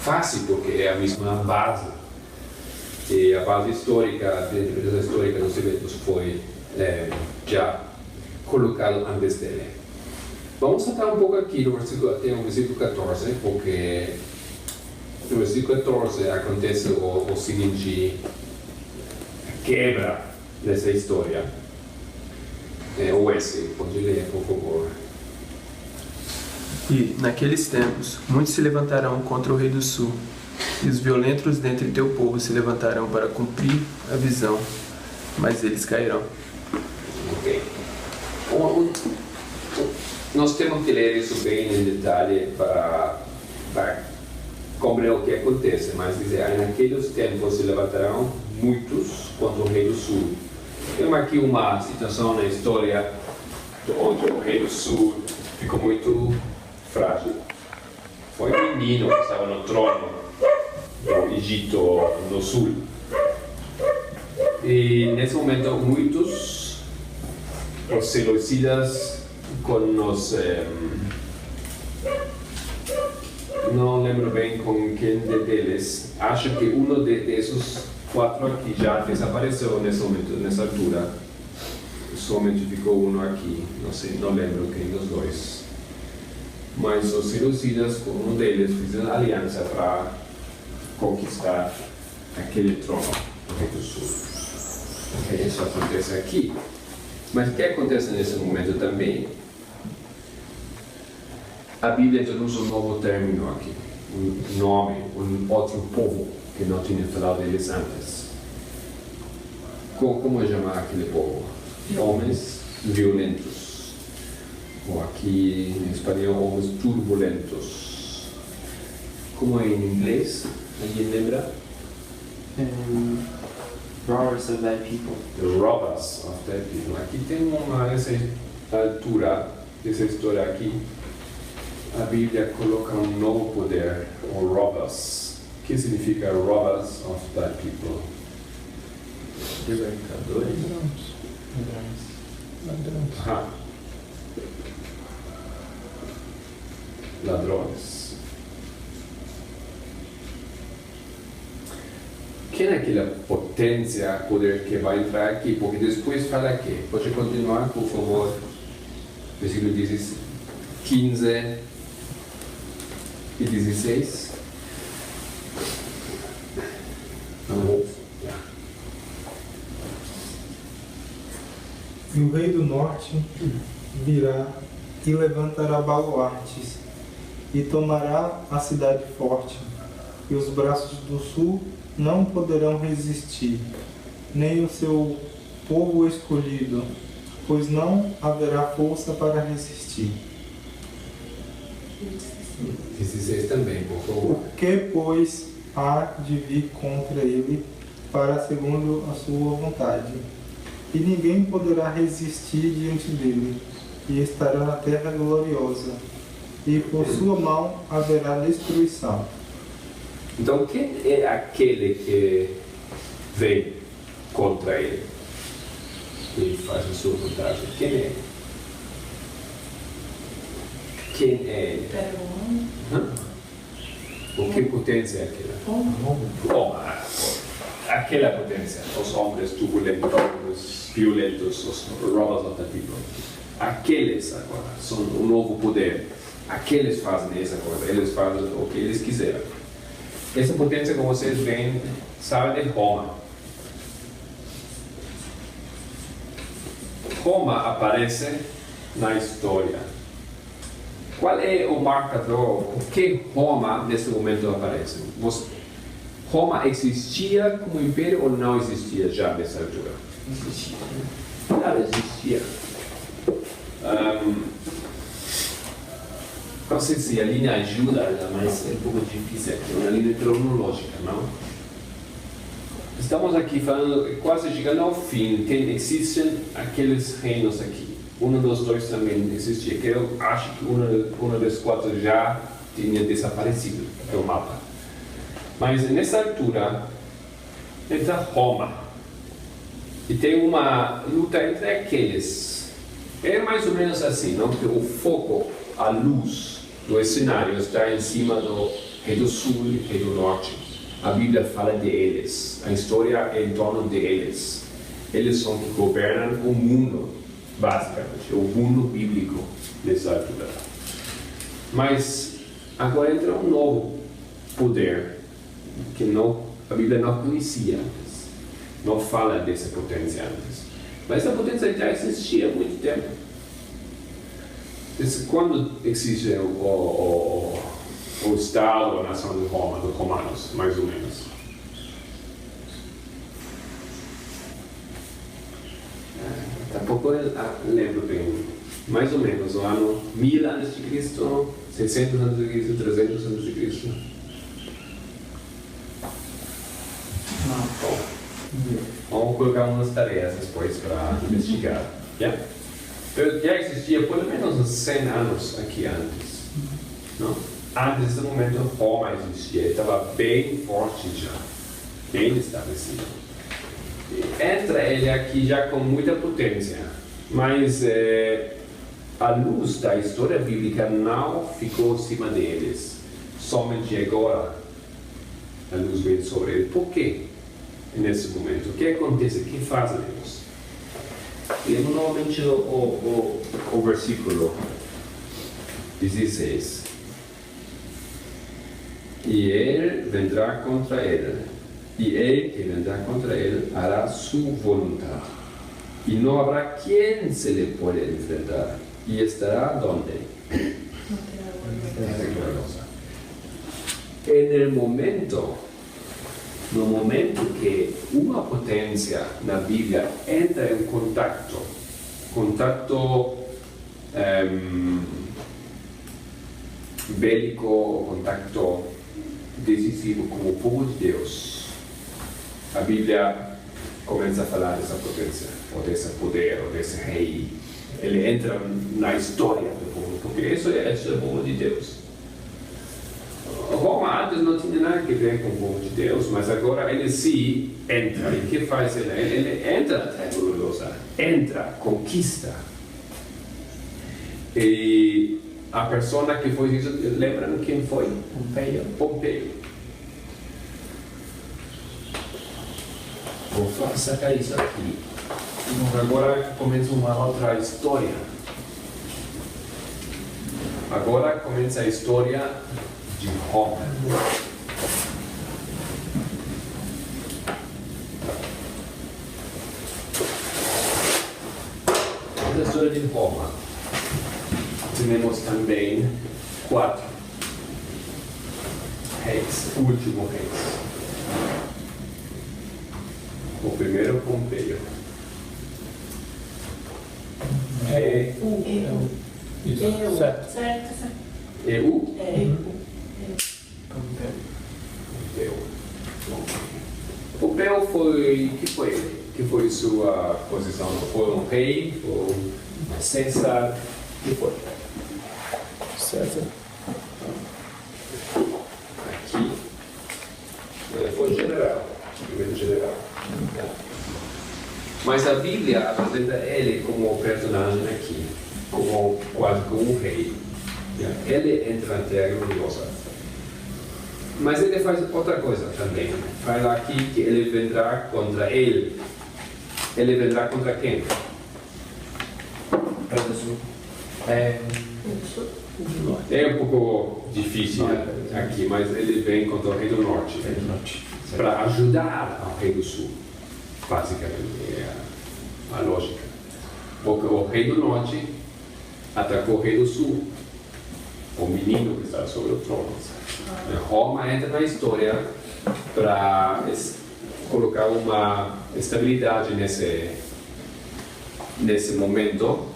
S1: fácil, porque é a mesma base. E a base histórica, a interpretação histórica dos eventos foi já colocado antes dele. Vamos saltar um pouco aqui no versículo, até o versículo 14, porque no versículo 14 acontece o seguinte quebra dessa história. O S, pode ler, por favor.
S4: E, naqueles tempos, muitos se levantarão contra o rei do sul, e os violentos dentre teu povo se levantarão para cumprir a visão, mas eles cairão.
S1: Ok. Nós temos que ler isso bem em detalhe para compreender o que acontece, mas dizer, naqueles tempos se levantarão muitos contra o rei do sul. Temos aqui uma situação na história onde o rei do sul ficou muito frágil. Foi um menino que estava no trono do Egito no sul. E nesse momento muitos os seleucidas com os não lembro bem com quem deles, acho que um desses 4 aqui já desapareceu nesse momento, nessa altura. Somente ficou um aqui, não sei, não lembro quem dos dois. Mas os seleucidas, com um deles, fizeram aliança para conquistar aquele trono do sul. Okay, isso acontece aqui. Mas o que acontece nesse momento também? A Bíblia introduz um novo término aqui, um nome, um outro povo que não tinha falado deles antes. Como chamar aquele povo? Homens violentos. Ou aqui em espanhol, homens turbulentos. Como é em inglês? Alguém lembra?
S8: Robbers of that people.
S1: The robbers of that people. Aqui tem essa altura dessa história aqui. A Bíblia coloca um novo poder, o robbers. O que significa robbers of that people?
S3: Libertadores.
S1: Aha. Ladrões. Quem é aquela potência, poder que vai entrar aqui? Porque depois fala aqui. Pode continuar, por favor? Versículo 15 e 16.
S9: E o rei do norte virá e levantará baluartes, e tomará a cidade forte, e os braços do sul não poderão resistir, nem o seu povo escolhido, pois não haverá força para resistir.
S1: 16 também, por favor.
S9: O que, pois, há de vir contra ele para segundo a sua vontade? e ninguém poderá resistir diante dele, e estará na terra gloriosa, e por sua mão haverá destruição.
S1: Então, quem é aquele que vem contra ele? Que faz a sua vontade? Quem é? Quem é ele?
S7: Era um homem.
S1: O que potência é aquela? Roma. Aquela potência. Os homens turbulentos, os violentos, os robbers of the people. Aqueles agora são o novo poder. Aqueles fazem essa coisa. Eles fazem o que eles quiserem. Essa potência que vocês veem, sabe de Roma. Roma aparece na história. Qual é o marcador? Por que Roma nesse momento aparece? Roma existia como império ou não existia já nessa altura?
S8: Existia.
S1: Nada existia. Não sei se a linha ajuda, mas é um pouco difícil aqui, uma linha cronológica, não? Estamos aqui falando, quase chegando ao fim, existem aqueles reinos aqui. Um dos dois também existia, que eu acho que um dos quatro já tinha desaparecido do mapa. Mas nessa altura, entra Roma. E tem uma luta entre aqueles. É mais ou menos assim, não? Porque o foco, a luz do cenário está em cima do rei do sul e rei do norte. A Bíblia fala de eles. A história é em torno de eles. Eles são que governam o mundo, basicamente, o mundo bíblico nessa altura. Mas agora entra um novo poder que a Bíblia não conhecia antes. Não fala dessa potência antes. Mas essa potência já existia há muito tempo. Quando existe o Estado, a nação de Roma, dos romanos, mais ou menos? Tampouco lembro bem. Mais ou menos, o ano 1000 a.C., 600 a.C., 300 a.C. Vamos colocar umas tarefas depois para investigar. Yeah? Já existia pelo menos uns 100 anos aqui antes. Não? Antes desse momento, Roma existia, estava bem forte já, bem estabelecido. Entra ele aqui já com muita potência, mas a luz da história bíblica não ficou acima deles. Somente agora a luz vem sobre ele. Por quê? Nesse momento, o que acontece? O que fazem eles? Lemos novamente o versículo 16. E ele vendrá contra ele, e ele que vendrá contra ele hará sua vontade. E não haverá quem se lhe pode enfrentar. E estará onde? No momento que uma potência na Bíblia entra em contato bélico, contato decisivo com o povo de Deus, a Bíblia começa a falar dessa potência, ou desse poder, ou desse rei. Ele entra na história do povo, porque isso é o povo de Deus. Roma antes não tinha nada a ver com o povo de Deus, mas agora ele se entra. E o que faz ele? Ele entra na terra gloriosa, entra, conquista. E a pessoa que foi isso, lembram quem foi? Pompeio. Vou sacar isso aqui. Agora começa uma outra história. Agora começa a história de Roma. Na história de Roma, temos também 4 reis, últimos reis. O primeiro, Pompeio.
S4: Isso, certo.
S1: Eu? Pompeu foi. Que foi ele? que foi sua posição? Foi um rei? Ou um César? O que foi?
S4: César.
S1: Aqui. Ele foi general. Primeiro general. Mas a Bíblia apresenta ele como personagem aqui, como quase como um rei. Ele entra na terra gloriosa. Mas ele faz outra coisa também. Fala aqui que ele vendrá contra ele. Ele vendrá contra quem? É um pouco difícil aqui, mas ele vem contra o rei do norte. Para ajudar ao rei do sul. Basicamente, é a lógica. Porque o rei do norte atacou o rei do sul, o menino que está sobre o trono. Roma entra na história para colocar uma estabilidade nesse momento,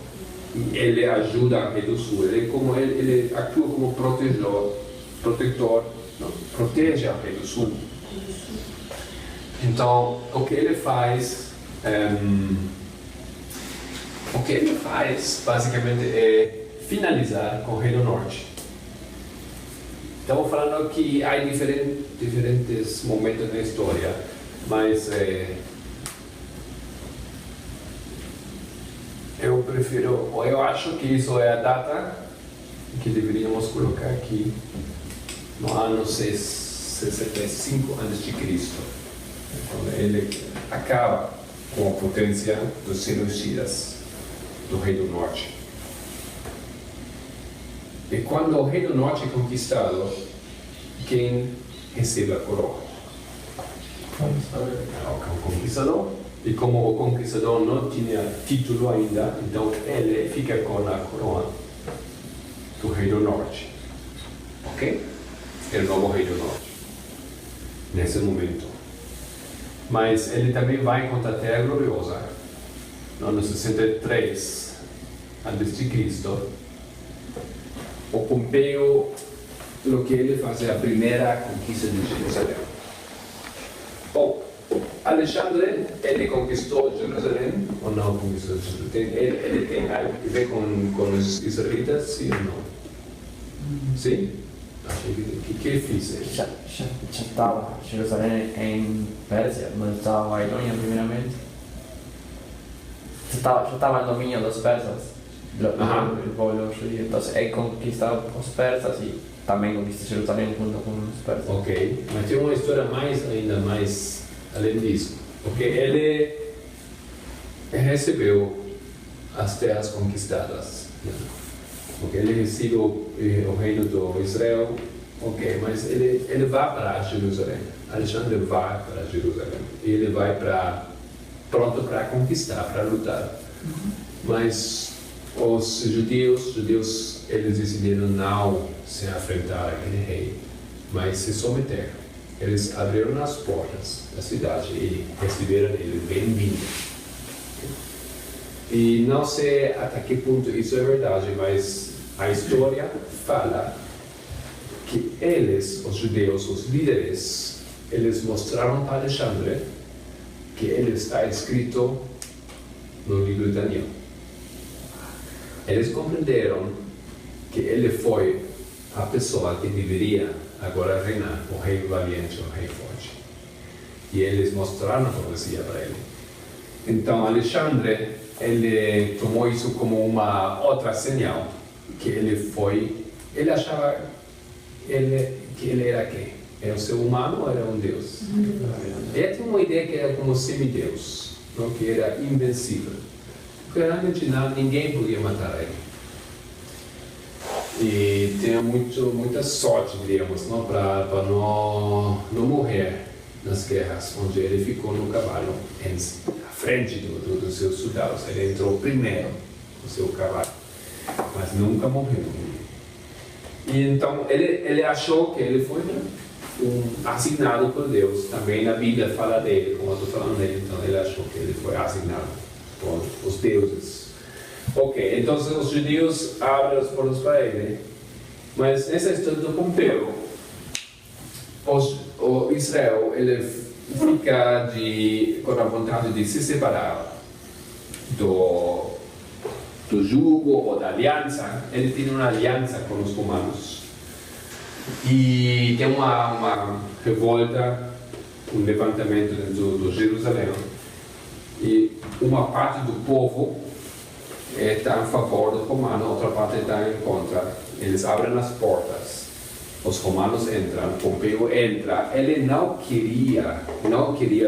S1: e ele ajuda o rei do sul. Ele atua como protetor, não, protege o rei do sul. Então, o que ele faz basicamente é finalizar com o rei do norte. Estamos falando que há diferentes momentos na história, mas eu acho que isso é a data que deveríamos colocar aqui no ano 65 a.C. Então, ele acaba com a potência dos seleucidas, do rei do norte. E quando o rei do norte é conquistado, quem recebe a coroa? O conquistador. E como o conquistador não tinha título ainda, então ele fica com a coroa do rei do norte. Ok? É o novo rei do norte. Nesse momento. Mas ele também vai contra a terra gloriosa. No ano 63 a.C., o Pompeu, o que ele faz é a primeira conquista de Jerusalém. Bom, Alexandre, ele conquistou Jerusalém, ou não conquistou Jerusalém? Ele tem algo a ver com os israelitas, sim ou não? Sim? O que ele fez?
S6: Já estava Jerusalém em Pérsia, mas estava a Babilônia primeiramente. Já estava em domínio dos persas. El pueblo judío. Entonces él conquistó os persas e também conquistou Jerusalém junto com os persas.
S1: Ok, mas tem uma história ainda mais além disso. Porque ele recebeu as terras conquistadas. Porque ele recebeu o reino do Israel. Ok, mas ele vai para Jerusalém. Alexandre vai para Jerusalém. Ele vai pronto para conquistar, para lutar. Mas os judeus, eles decidiram não se enfrentar aquele rei, mas se someter. Eles abriram as portas da cidade e receberam ele bem-vindo. E não sei até que ponto isso é verdade, mas a história fala que eles, os judeus, os líderes, eles mostraram para Alexandre que ele está escrito no livro de Daniel. Eles compreenderam que ele foi a pessoa que deveria agora reinar, o rei valiente, o rei forte. E eles mostraram a profecia para ele. Então, Alexandre, ele tomou isso como uma outra sinal, que ele achava que ele era quem? Era um ser humano ou era um deus? Ele tinha uma ideia que era como semideus, não? Que era invencível. Porque realmente ninguém podia matar ele. E tinha muita sorte, diríamos, não? Para não morrer nas guerras, onde ele ficou no cavalo, à frente dos seus soldados. Ele entrou primeiro no seu cavalo, mas nunca morreu. E então ele achou que ele foi assignado por Deus. Também na Bíblia fala dele, como eu estou falando dele, então ele achou que ele foi assignado por os deuses. Ok, então os judeus abrem as portas para ele. Mas nessa história do Pompeu, o Israel, ele fica com a vontade de se separar do jugo ou da aliança. Ele tem uma aliança com os romanos. E tem uma revolta, um levantamento dentro de Jerusalém. E uma parte do povo está a favor do romano, outra parte está em contra. Eles abrem as portas. Os romanos entram, Pompeu entra. Ele não queria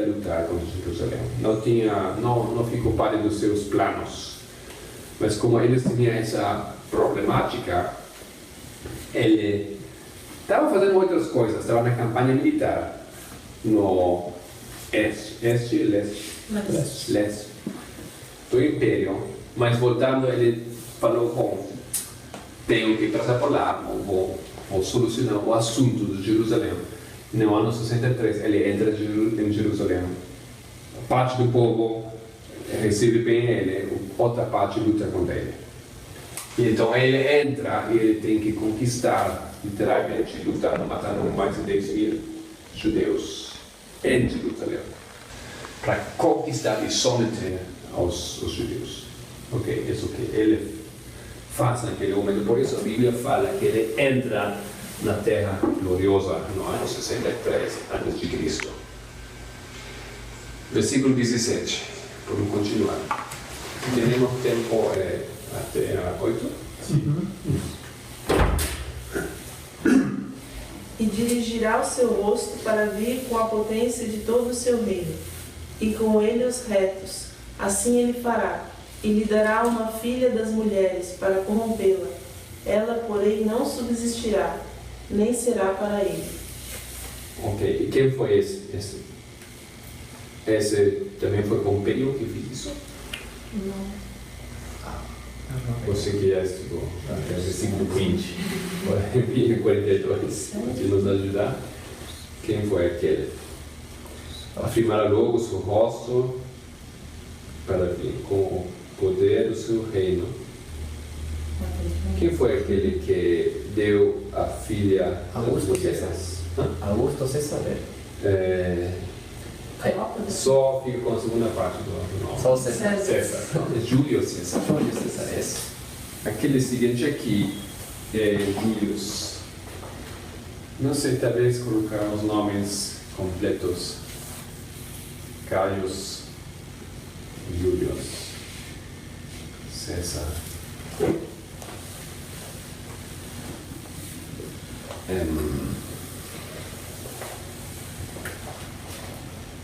S1: lutar contra Jerusalém. Não ficou parte dos seus planos. Mas como eles tinham essa problemática, ele estava fazendo outras coisas. Estava na campanha militar no leste do Império. Mas voltando, ele falou: bom, tenho que passar por lá, vou solucionar o assunto de Jerusalém. No ano 63, ele entra em Jerusalém. Parte do povo recebe bem ele, outra parte luta contra ele. E então ele entra e ele tem que conquistar, literalmente, lutar, matando mais de 10.000 judeus em Jerusalém, para conquistar e someter aos judeus. Ok, isso que ele faz naquele momento. Por isso a Bíblia fala que ele entra na terra gloriosa no ano 63 a.C. Versículo 17. Vamos continuar. Temos tempo até 8?
S7: E dirigirá o seu rosto para vir com a potência de todo o seu reino, e com ele os retos. Assim ele fará, e lhe dará uma filha das mulheres para corrompê-la. Ela, porém, não subsistirá, nem será para ele.
S1: Ok, e quem foi esse? Esse também foi Pompeu que fez isso?
S7: Não.
S1: Você que já estudou, versículo 20, 42, pode nos ajudar? Quem foi aquele? Afirmará logo seu rosto para vir com o poder do seu reino. Quem foi aquele que deu a filha
S6: Augusto
S1: das
S6: César.
S1: mulheres?
S6: Augusto César.
S1: Só fica com a segunda parte do nome.
S6: Só César.
S1: César. Júlio César.
S6: Júlio César, esse.
S1: Aquele seguinte aqui é Július. Não sei, talvez colocar os nomes completos. Caius, Július, César.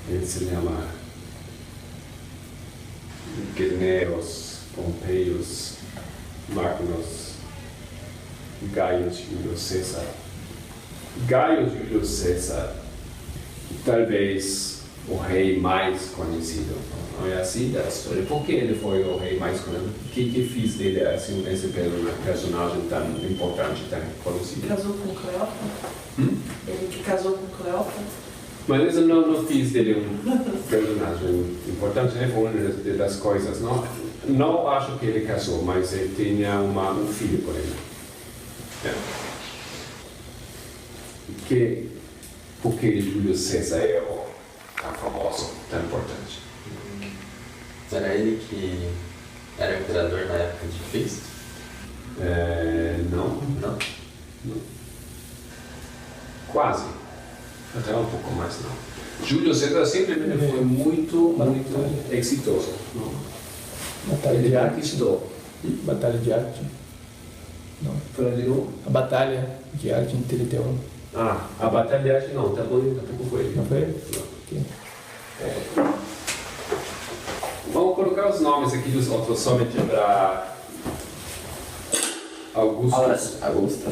S1: Ele se chama Gneos, Pompeius, Magnus, Gaius Júlio César. Gaius Júlio César, talvez o rei mais conhecido. Não é assim da história? Por que ele foi o rei mais conhecido? O que fez dele assim, esse personagem tão importante, tão conhecido?
S7: Casou com Cleópatra? Ele que casou com Cleópatra?
S1: Mas isso não fez dele um personagem importante, né? Foi uma das coisas. Não acho que ele casou, mas ele tinha um filho com ele. Por que Júlio César é tão famoso, tão importante?
S3: Era ele que era imperador na época de Cristo?
S1: Não. Quase. Até um pouco mais não. Júlio César simplesmente foi muito exitoso.
S4: Batalha
S1: Ele
S4: de Arte.
S1: conquistou.
S4: Batalha de Arte. Não.
S1: Fala de novo.
S4: A Batalha de Arte em 31.
S1: A batalha de arte não, tampouco foi.
S4: Não foi?
S1: Não.
S4: Ok.
S1: Vamos colocar os nomes aqui dos outros somente para Augusto.
S6: Augusto.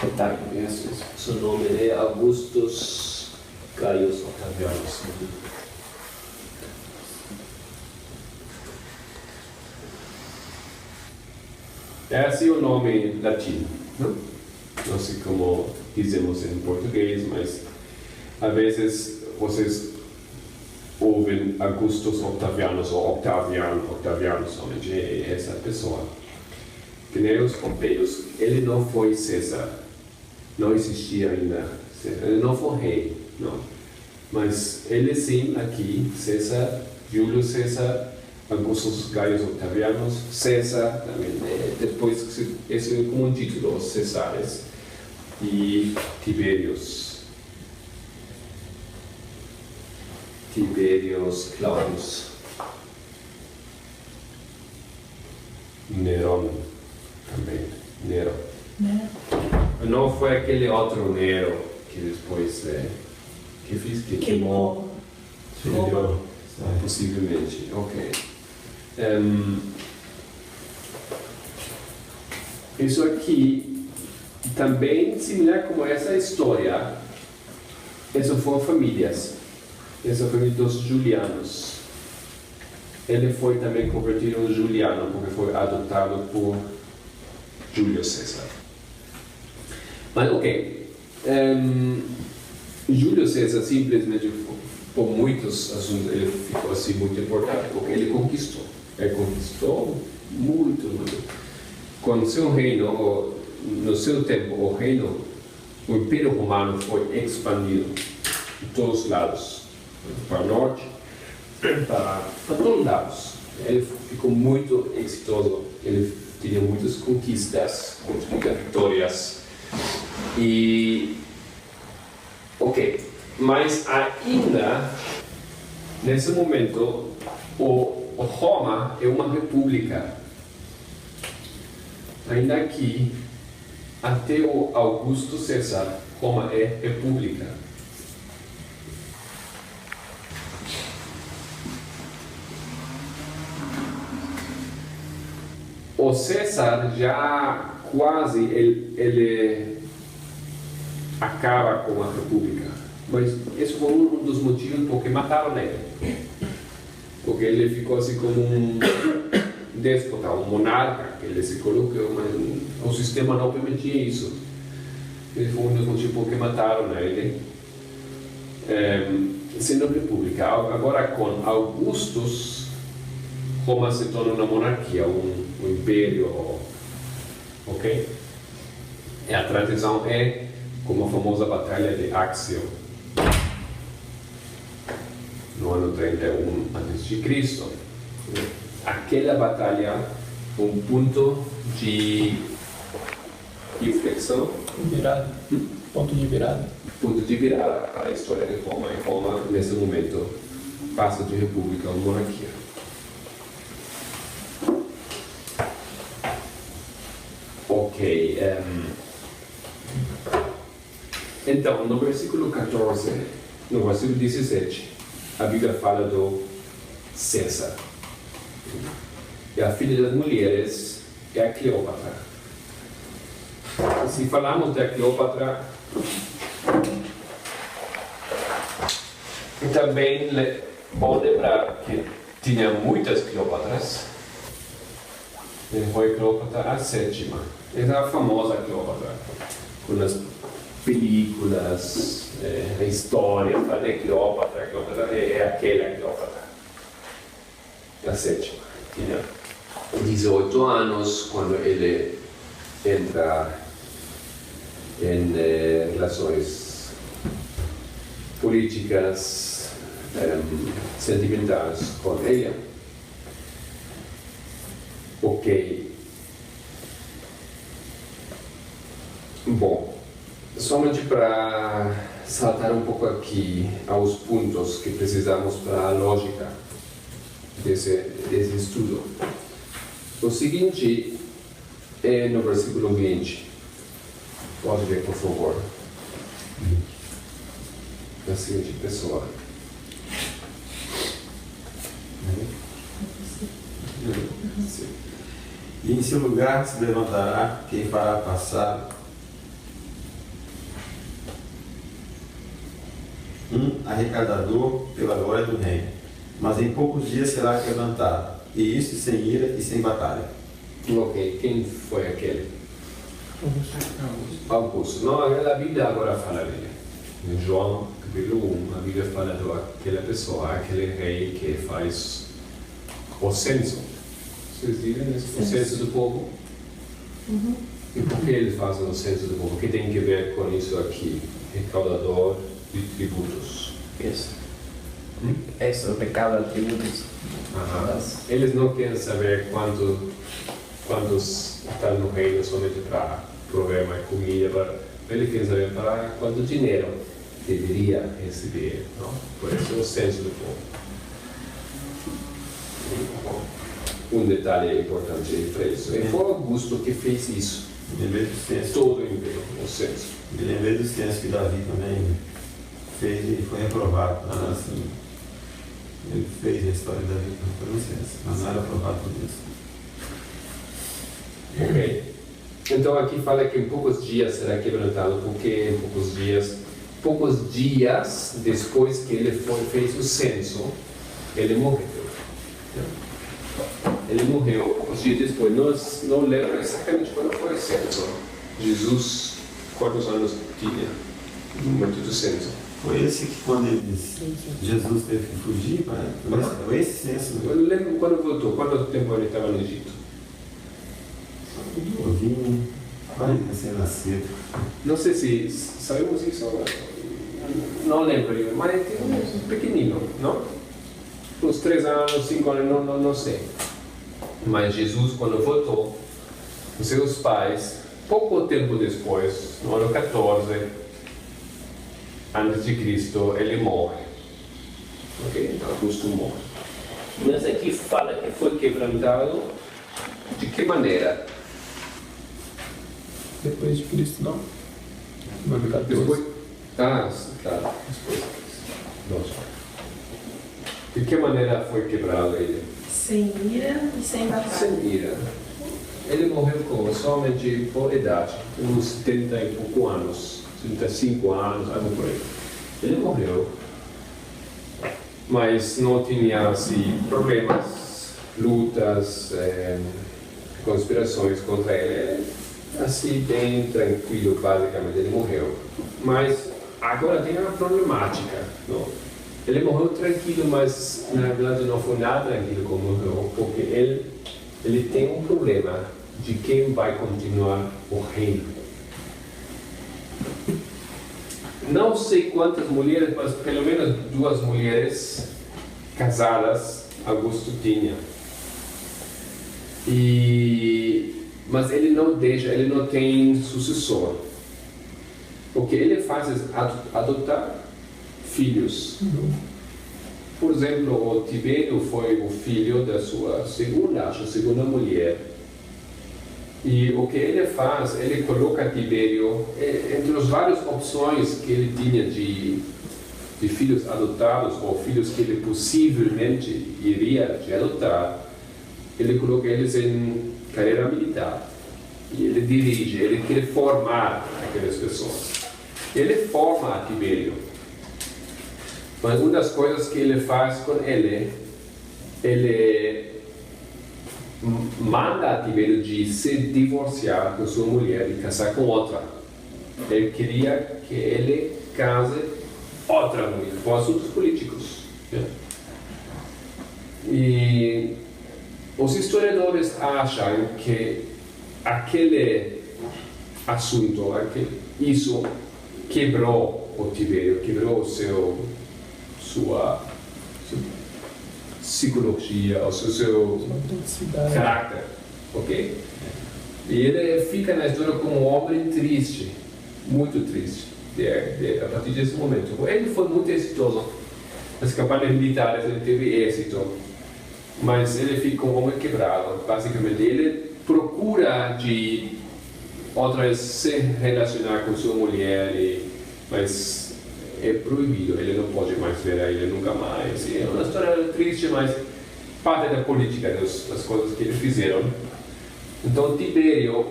S6: Octavio.
S1: Isso. Seu nome é Augustus Gaius Octavianus. É assim o nome latino, não sei como dizemos em português, mas às vezes vocês ouvem Augustus Octavianus ou Octavianus somente é essa pessoa. Gneus Pompeius, ele não foi César, não existia ainda, ele não foi rei, não. Mas ele sim, aqui, César, Júlio César, Augustus Gaius Octavianus, César, também, depois, esse é como um título, os Césares, e Tiberius Claudius, Neron também, Nero. Não foi aquele outro Nero que depois que queimou Roma, possivelmente. Ok. Isso aqui também similar como essa história. Isso foram famílias. Essa família dos Julianos. Ele foi também convertido em Juliano porque foi adotado por Júlio César. Mas ok. Júlio César simplesmente, por muitos assuntos, ele ficou assim muito importante, porque ele conquistou. Ele conquistou muito. Com seu reino, no seu tempo, o Império Romano foi expandido de todos os lados, para o norte, para todos os lados. Ele ficou muito exitoso, ele tinha muitas conquistas, muitas vitórias. E ok, mas ainda nesse momento o Roma é uma república. Ainda aqui, até o Augusto César, Roma é república. O César já quase ele acaba com a república, mas esse foi um dos motivos por que mataram ele, porque ele ficou assim como um déspota, um monarca, que ele se colocou, mas o sistema não permitia isso. Esse foi um dos motivos por que mataram ele. Sendo república, agora com Augustus, Roma se torna uma monarquia, um império, ok? E a tradição é como a famosa batalha de Actium, no ano 31 a.C. Aquela batalha foi um ponto de inflexão,
S4: ponto de virada
S1: para a história de Roma. E Roma, nesse momento, passa de república a monarquia. Ok. Então, no versículo 14, no versículo 17, a Bíblia fala do César. E a filha das mulheres é a Cleópatra. Se falamos da Cleópatra, também bom lembrar que tinha muitas Cleópatras. E foi Cleópatra a sétima. Essa é a famosa Cleópatra, com as películas, a história, fala de Cleópatra. Cleópatra é aquela Cleópatra, a sétima. Tinha 18 anos quando ele entra em relações políticas, sentimentais com ela. Ok. Bom, somente para saltar um pouco aqui aos pontos que precisamos para a lógica desse estudo. O seguinte é no versículo 20. Pode ver, por favor. Da seguinte pessoa.
S5: E em seu lugar se levantará quem fará passar um arrecadador pela glória do reino, mas em poucos dias será quebrantado, e isso sem ira e sem batalha.
S1: Ok, quem foi aquele? Augusto. Não, a Bíblia agora fala dele. Em João, capítulo 1, a Bíblia fala daquela pessoa, aquele rei que faz o censo. Vocês dizem o censo do povo?
S2: Uhum.
S1: E por que ele faz o censo do povo? O que tem a ver com isso aqui? Recaudador de tributos.
S6: Eso, el pecado de atributos.
S1: Eles não querem saber quantos estão no reino somente para prover mais comida, eles querem saber para quanto dinheiro deveria receber, não? Por isso o senso do povo. Detalhe importante para isso. E foi Augusto que fez isso.
S5: Me lembrei do censo.
S1: Todo o censo.
S5: Me lembrei do censo que Davi também fez e foi reprovado. Assim, ele fez a história de Davi pelo censo, mas não era aprovado por Deus.
S1: Ok. Então aqui fala que em poucos dias será quebrantado, porque em poucos dias depois que ele fez o censo, ele morreu. Ele morreu poucos dias depois. Não lembro exatamente quando foi o censo. Jesus, quantos anos tinha no momento do censo?
S5: Foi esse que quando Jesus teve que fugir? Foi esse censo?
S1: Eu não lembro quando voltou, quanto tempo ele estava no Egito.
S5: Novinho, quase recém-nascido.
S1: Não sei se sabemos isso agora. Não lembro, mas tem um pequenino, não? Uns 3 anos, 5 anos, não sei. Mas Jesus, quando voltou, os seus pais, pouco tempo depois, no ano 14 antes de Cristo, ele morre. Ok? Então Augusto morre. Mas aqui fala que foi quebrantado. De que maneira?
S4: Depois de Cristo, não? No ano 14.
S1: Depois? Claro. Depois. Nossa. De que maneira foi quebrado ele?
S7: Sem ira e sem batalha.
S1: Sem ira. Ele morreu somente por idade, uns 70 e pouco anos, 35 anos, algo por aí. Ele morreu, mas não tinha assim, problemas, lutas, conspirações contra ele. Assim, bem tranquilo, basicamente, ele morreu. Mas agora tem uma problemática, não? Ele morreu tranquilo, mas na verdade não foi nada tranquilo como morreu, porque ele tem um problema de quem vai continuar o reino. Não sei quantas mulheres, mas pelo menos 2 mulheres casadas Augusto tinha. Mas ele não tem sucessor. O que ele faz é adotar filhos. Por exemplo, o Tibério foi o filho da sua segunda mulher. E o que ele faz, ele coloca Tibério entre as várias opções que ele tinha de filhos adotados ou filhos que ele possivelmente iria adotar. Ele coloca eles em carreira militar. E ele dirige, ele quer formar aquelas pessoas. Ele forma Tibério. Mas uma das coisas que ele faz com ele manda a Tibério de se divorciar com sua mulher e casar com outra. Ele queria que ele case outra mulher, com assuntos políticos. E os historiadores acham que aquele assunto, isso quebrou o Tibério, quebrou sua psicologia, o seu caráter, ok? E ele fica na história como um homem triste, muito triste, a partir desse momento. Ele foi muito exitoso nas campanhas militares, ele teve êxito, mas ele fica um homem quebrado. Basicamente, ele procura de outras se relacionar com sua mulher, mas é proibido, ele não pode mais ver a ele nunca mais. E é uma história triste, mas parte da política das coisas que eles fizeram. Então, Tibério,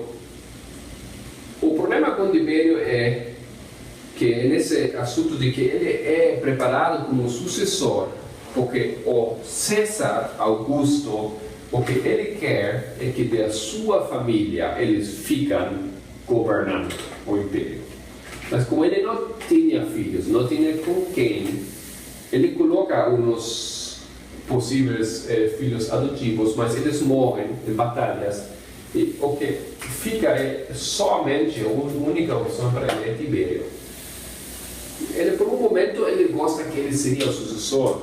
S1: o problema com Tibério é que nesse assunto de que ele é preparado como sucessor, porque o César Augusto, o que ele quer é que da sua família eles ficam governando o império. Mas como ele não tinha filhos, não tinha com quem, ele coloca uns possíveis filhos adotivos, mas eles morrem em batalhas. E o que fica é somente a única opção para ele é Tibério. ele por um momento ele gosta que ele seria o sucessor,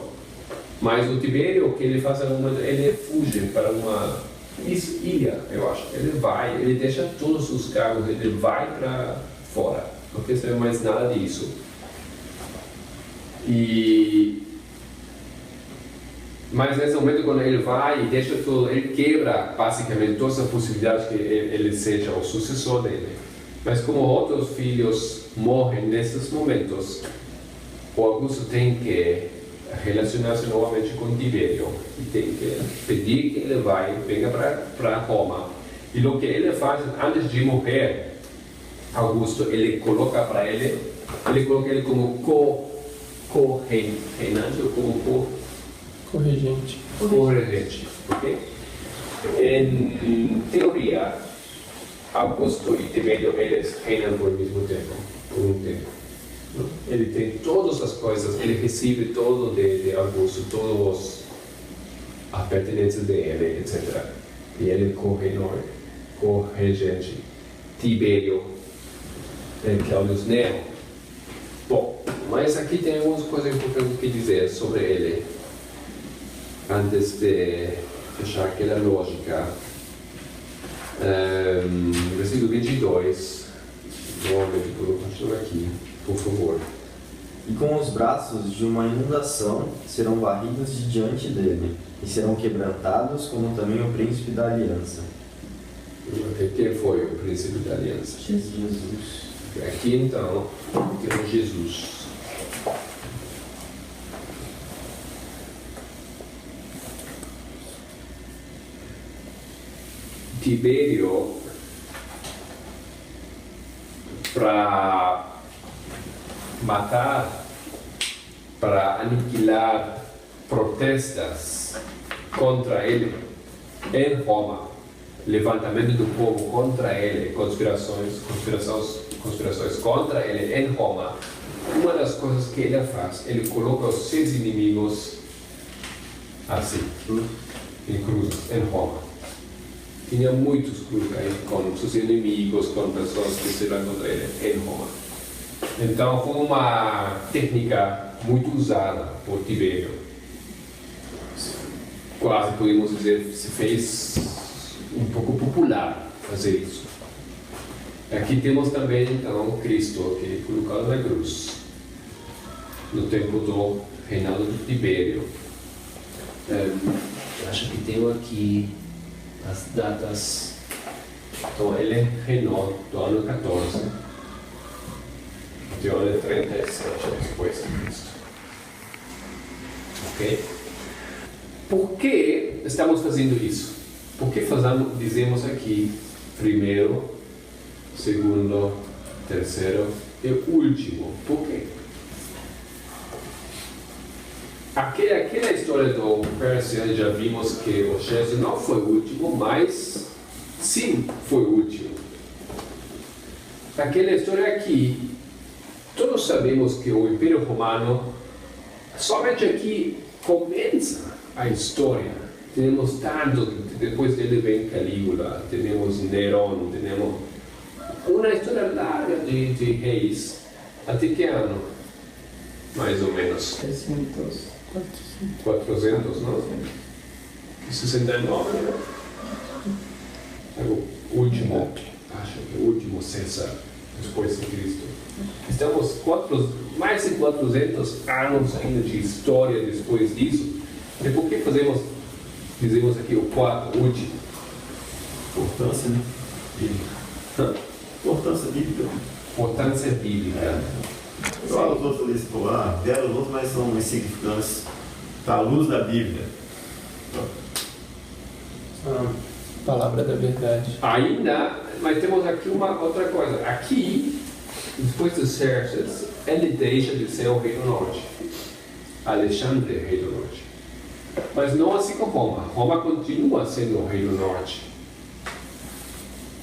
S1: mas o Tibério, o que ele faz ele fuge para uma ilha, eu acho. Ele deixa todos os cargos, ele vai para fora, não quer saber mais nada disso. Mas nesse momento, quando ele vai e deixa tudo, ele quebra basicamente todas as possibilidades que ele seja o sucessor dele. Mas como outros filhos morrem nesses momentos, o Augusto tem que relacionar-se novamente com Tibério e tem que pedir que ele venha para Roma. E o que ele faz antes de morrer, Augusto, ele coloca ele como co-reinante ou como
S4: Corregente.
S1: corregente, ok? Em teoria, Augusto e Tibério, eles reinam por mesmo tempo, por um tempo. Ele tem todas as coisas, ele recebe todo de Augusto, todas as pertenências dele, etc. E ele corregente. Tibério, Claudius Nero. Bom, mas aqui tem algumas coisas importantes que dizer sobre ele. Antes de fechar aquela lógica, versículo 22, novamente, vou continuar aqui, por favor.
S3: E com os braços de uma inundação serão varridos de diante dele, e serão quebrantados, como também o príncipe da aliança.
S1: Quem foi o príncipe da aliança?
S3: Jesus.
S1: Aqui então, temos Jesus. Tibério, para matar, para aniquilar protestas contra ele em Roma, levantamento do povo contra ele, conspirações contra ele em Roma. Uma das coisas que ele faz, ele coloca os seus inimigos assim, em cruzes, em Roma. Tinha muitos cruzes com seus inimigos, com pessoas que se iam contra ele em Roma. Então foi uma técnica muito usada por Tibério. Quase podemos dizer se fez um pouco popular fazer isso. Aqui temos também então Cristo, que é colocado na cruz no tempo do reinado de Tibério. Acho que tenho aqui as datas. Então ele reinou do ano 14 até o ano 37 depois de Cristo. Ok? Por que estamos fazendo isso? Por que dizemos aqui primeiro, segundo, terceiro e último? Por quê? Aquela história do Pérsia, já vimos que o Xerxes não foi o último, mas sim foi o último. Aquela história aqui, todos sabemos que o Império Romano, somente aqui começa a história. Temos tanto, depois dele vem Calígula, temos Nerón, temos uma história larga de reis. Até que ano? Mais ou menos. 400, não? 69, né? O último, acho que o último César, depois de Cristo. Estamos mais de 400 anos ainda de história depois disso. E por que dizemos aqui o quarto, último?
S5: Importância, né? Bíblica. Importância bíblica.
S1: Importância bíblica.
S5: Só os outros ali, se deram os outros, mas são insignificantes à luz da Bíblia.
S4: Palavra da verdade.
S1: Ainda, mas temos aqui uma outra coisa. Aqui, depois de Xerxes, ele deixa de ser o rei do norte. Alexandre é rei do norte. Mas não assim como Roma. Roma continua sendo o rei do norte.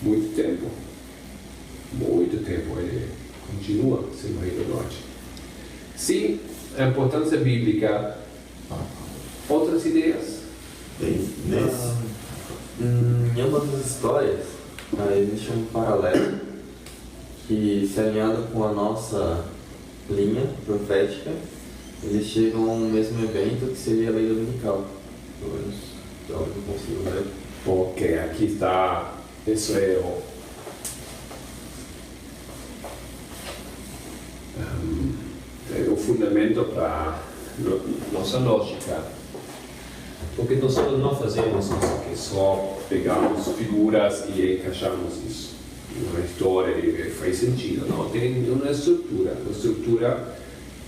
S1: Muito tempo. Muito tempo ele continua sendo o rei do norte. Sim, a importância bíblica. Outras ideias?
S3: Em ambas as histórias, existe um paralelo que se alinhado com a nossa linha profética, eles chegam ao mesmo evento que seria a lei dominical. Pelo menos, é o que eu consigo ver.
S1: Ok, aqui está, isso é o fundamento para nossa lógica. Porque nós não fazemos isso aqui, só pegamos figuras e encaixamos isso numa história e faz sentido. Não, tem uma estrutura. A estrutura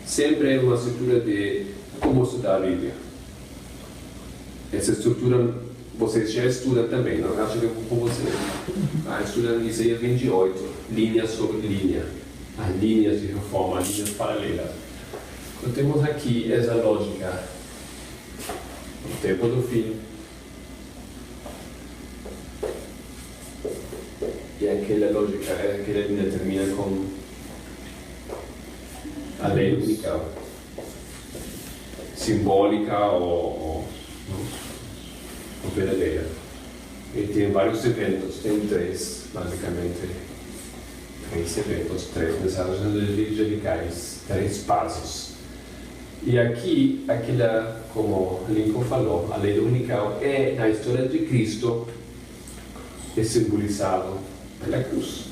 S1: sempre é uma estrutura de como estudar a Bíblia. Essa estrutura vocês já estudam também, não? Acho que é com você. Estuda Isaías 28, linha sobre linha. As linhas de reforma, as linhas paralelas. Então temos aqui essa lógica. O tempo do fim. E aquela lógica, aquela linha termina com a lei dominical. Simbólica ou verdadeira. E tem vários eventos, tem três, basicamente. Três eventos, três mensagens angelicais, três passos. E aqui, aquela, como Lincoln falou, a lei dominical é, na história de Cristo, é simbolizado pela cruz.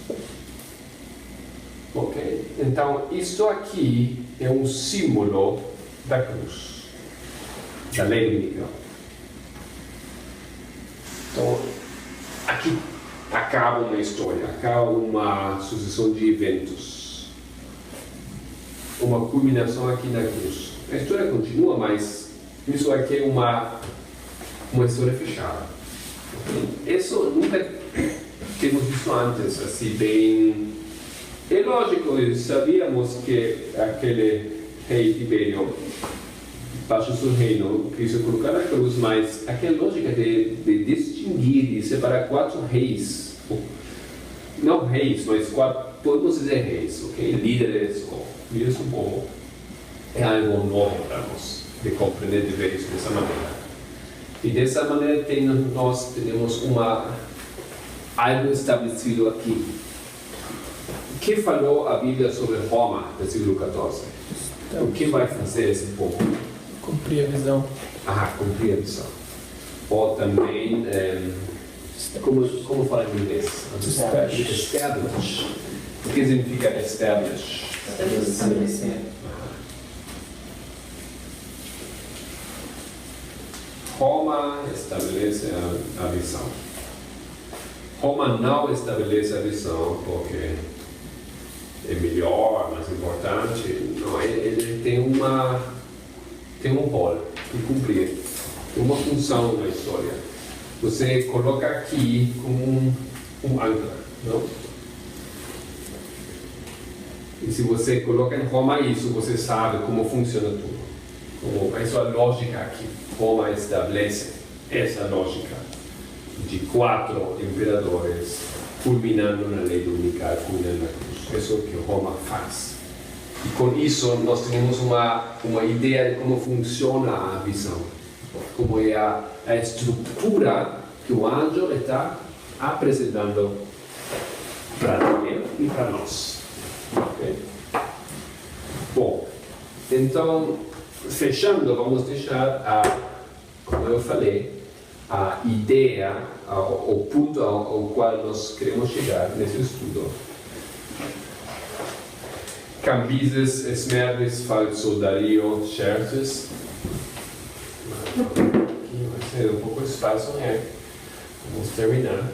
S1: Ok? Então, isto aqui é um símbolo da cruz, da lei dominical. Então, aqui acaba uma história, acaba uma sucessão de eventos, uma culminação aqui na cruz. A história continua, mas isso aqui é uma história fechada. Isso nunca temos visto antes, assim, bem... É lógico, sabíamos que aquele rei Tibério baixo seu reino, Cristo colocou na cruz, mas aquela lógica de distinguir e separar quatro reis, não reis, mas quatro, podemos dizer reis, ok? Líderes do povo, é algo novo para nós, de compreender de ver isso dessa maneira. E dessa maneira nós temos algo estabelecido aqui. O que falou a Bíblia sobre Roma, versículo 14? O que vai fazer esse povo?
S4: Cumprir a visão.
S1: Cumprir a visão. Ou também, como fala em inglês? Establish. O que significa establish?
S8: Estabelecer.
S1: Roma estabelece a visão. Roma não estabelece a visão porque é melhor, mais importante. Não, ele tem um rol que cumprir, uma função na história. Você coloca aqui como um âncora, não? E se você coloca em Roma isso, você sabe como funciona tudo. Essa é a lógica aqui. Roma estabelece essa lógica de 4 imperadores culminando na lei dominical, culminando na cruz. Isso é o que Roma faz. E com isso nós temos uma ideia de como funciona a visão, como é a estrutura que o anjo está apresentando para ele e para nós. Okay? Bom, então, fechando, vamos deixar, como eu falei, a ideia, o ponto ao qual nós queremos chegar nesse estudo. Cambises, Esmerdes, Falso, Dario, Xerxes. Aqui vai ser um pouco espaço, né? Vamos terminar.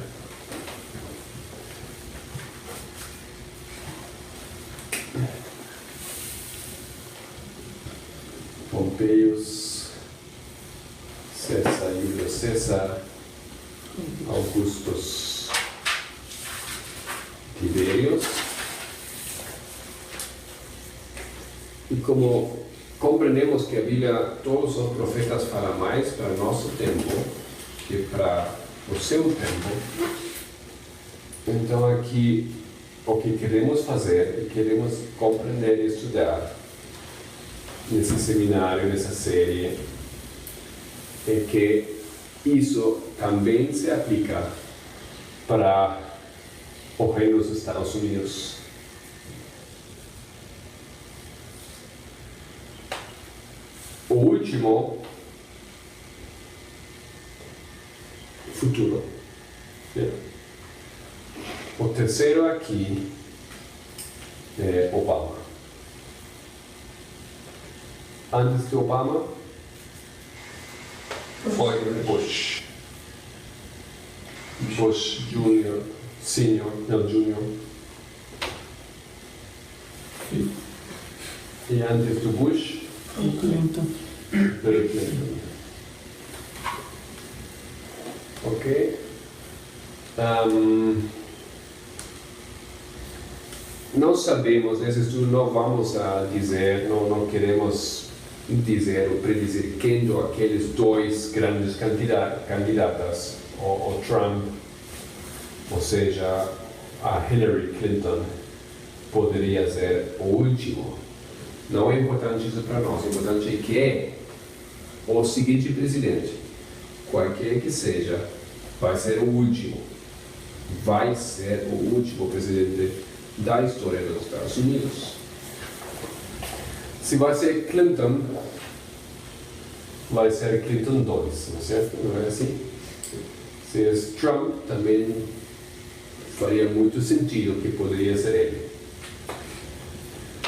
S1: Pompeius, César, Júlio César, Augustus, Tiberius. E como compreendemos que a Bíblia, todos os profetas falam mais para nosso tempo que para o seu tempo, então aqui o que queremos fazer e queremos compreender e estudar nesse seminário, nessa série, é que isso também se aplica para o reino dos Estados Unidos. O último, futuro. O terceiro aqui é Obama. Antes de Obama, foi Bush. Bush Jr., Senior, não, Junior. E antes do Bush,
S4: Clinton.
S1: Bill Clinton. Ok? Não sabemos, nesse estudo não vamos a dizer, não queremos dizer ou predizer quem daqueles dois grandes candidatas, o Trump, ou seja, a Hillary Clinton, poderia ser o último. Não é importante isso para nós, o importante é que é o seguinte presidente, qualquer que seja, vai ser o último. Vai ser o último presidente da história dos Estados Unidos. Se vai ser Clinton, vai ser Clinton 2, não é certo? Não é assim? Se é Trump, também faria muito sentido que poderia ser ele.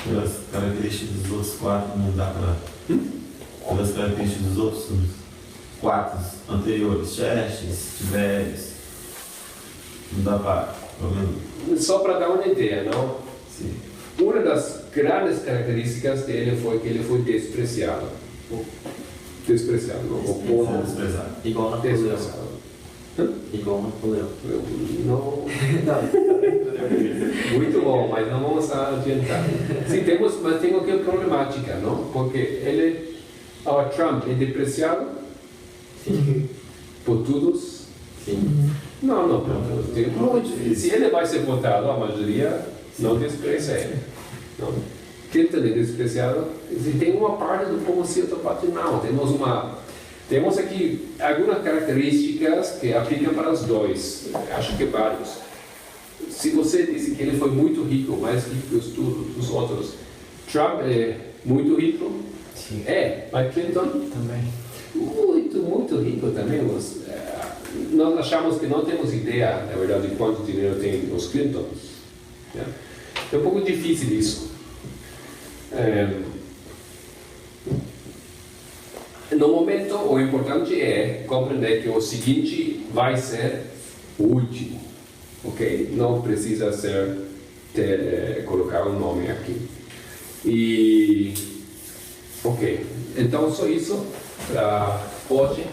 S5: Pelas características dos outros quatro, não dá para. Pelas características dos outros quatro anteriores, Xerxes, Tibério, não dá para.
S1: Só para dar uma ideia, não?
S5: Sim.
S1: Uma das grandes características dele foi que ele foi desprezado. Desprezado, não?
S5: Desprezado.
S3: Igual Napoleão.
S1: Desprezado.
S3: Igual Napoleão.
S1: Não. Muito bom, mas não vamos adiantar. Sim, mas tem aqui uma problemática, não? Porque ele, o Trump, é desprezado por todos.
S3: Sim.
S1: Não. Se ele vai ser votado, a maioria não despreza ele. Não. Clinton é desprezado. E tem uma parte do povo se outra parte não. Temos aqui algumas características que aplicam para os dois. Acho que vários. Se você disse que ele foi muito rico, mais rico que os outros, Trump é muito rico?
S3: Sim.
S1: Mas Clinton?
S3: Também.
S1: Muito rico também. Nós achamos que não temos ideia, na verdade, de quanto dinheiro tem os Clintons. É um pouco difícil isso. No momento, o importante é compreender que o seguinte vai ser o último. Ok? Não precisa colocar um nome aqui. Ok. Então, só isso para hoje.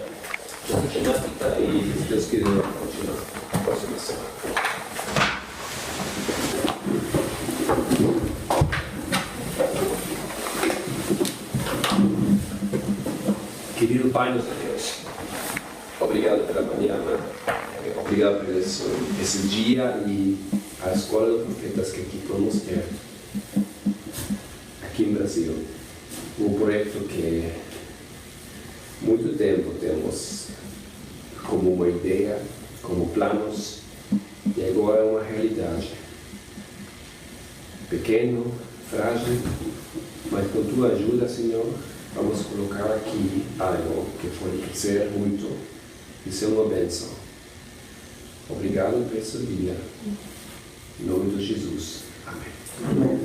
S1: E se Deus quiser, eu vou continuar na próxima semana. Querido Pai nos Deus, obrigado pela manhã, obrigado por esse dia e a escola de profetas que aqui podemos ter, aqui em Brasil. Um projeto que muito tempo temos como uma ideia, como planos, e agora é uma realidade. Pequeno, frágil, mas com tua ajuda, Senhor, vamos colocar aqui algo que pode crescer muito e ser uma bênção. Obrigado por esse dia. Em nome de Jesus. Amém.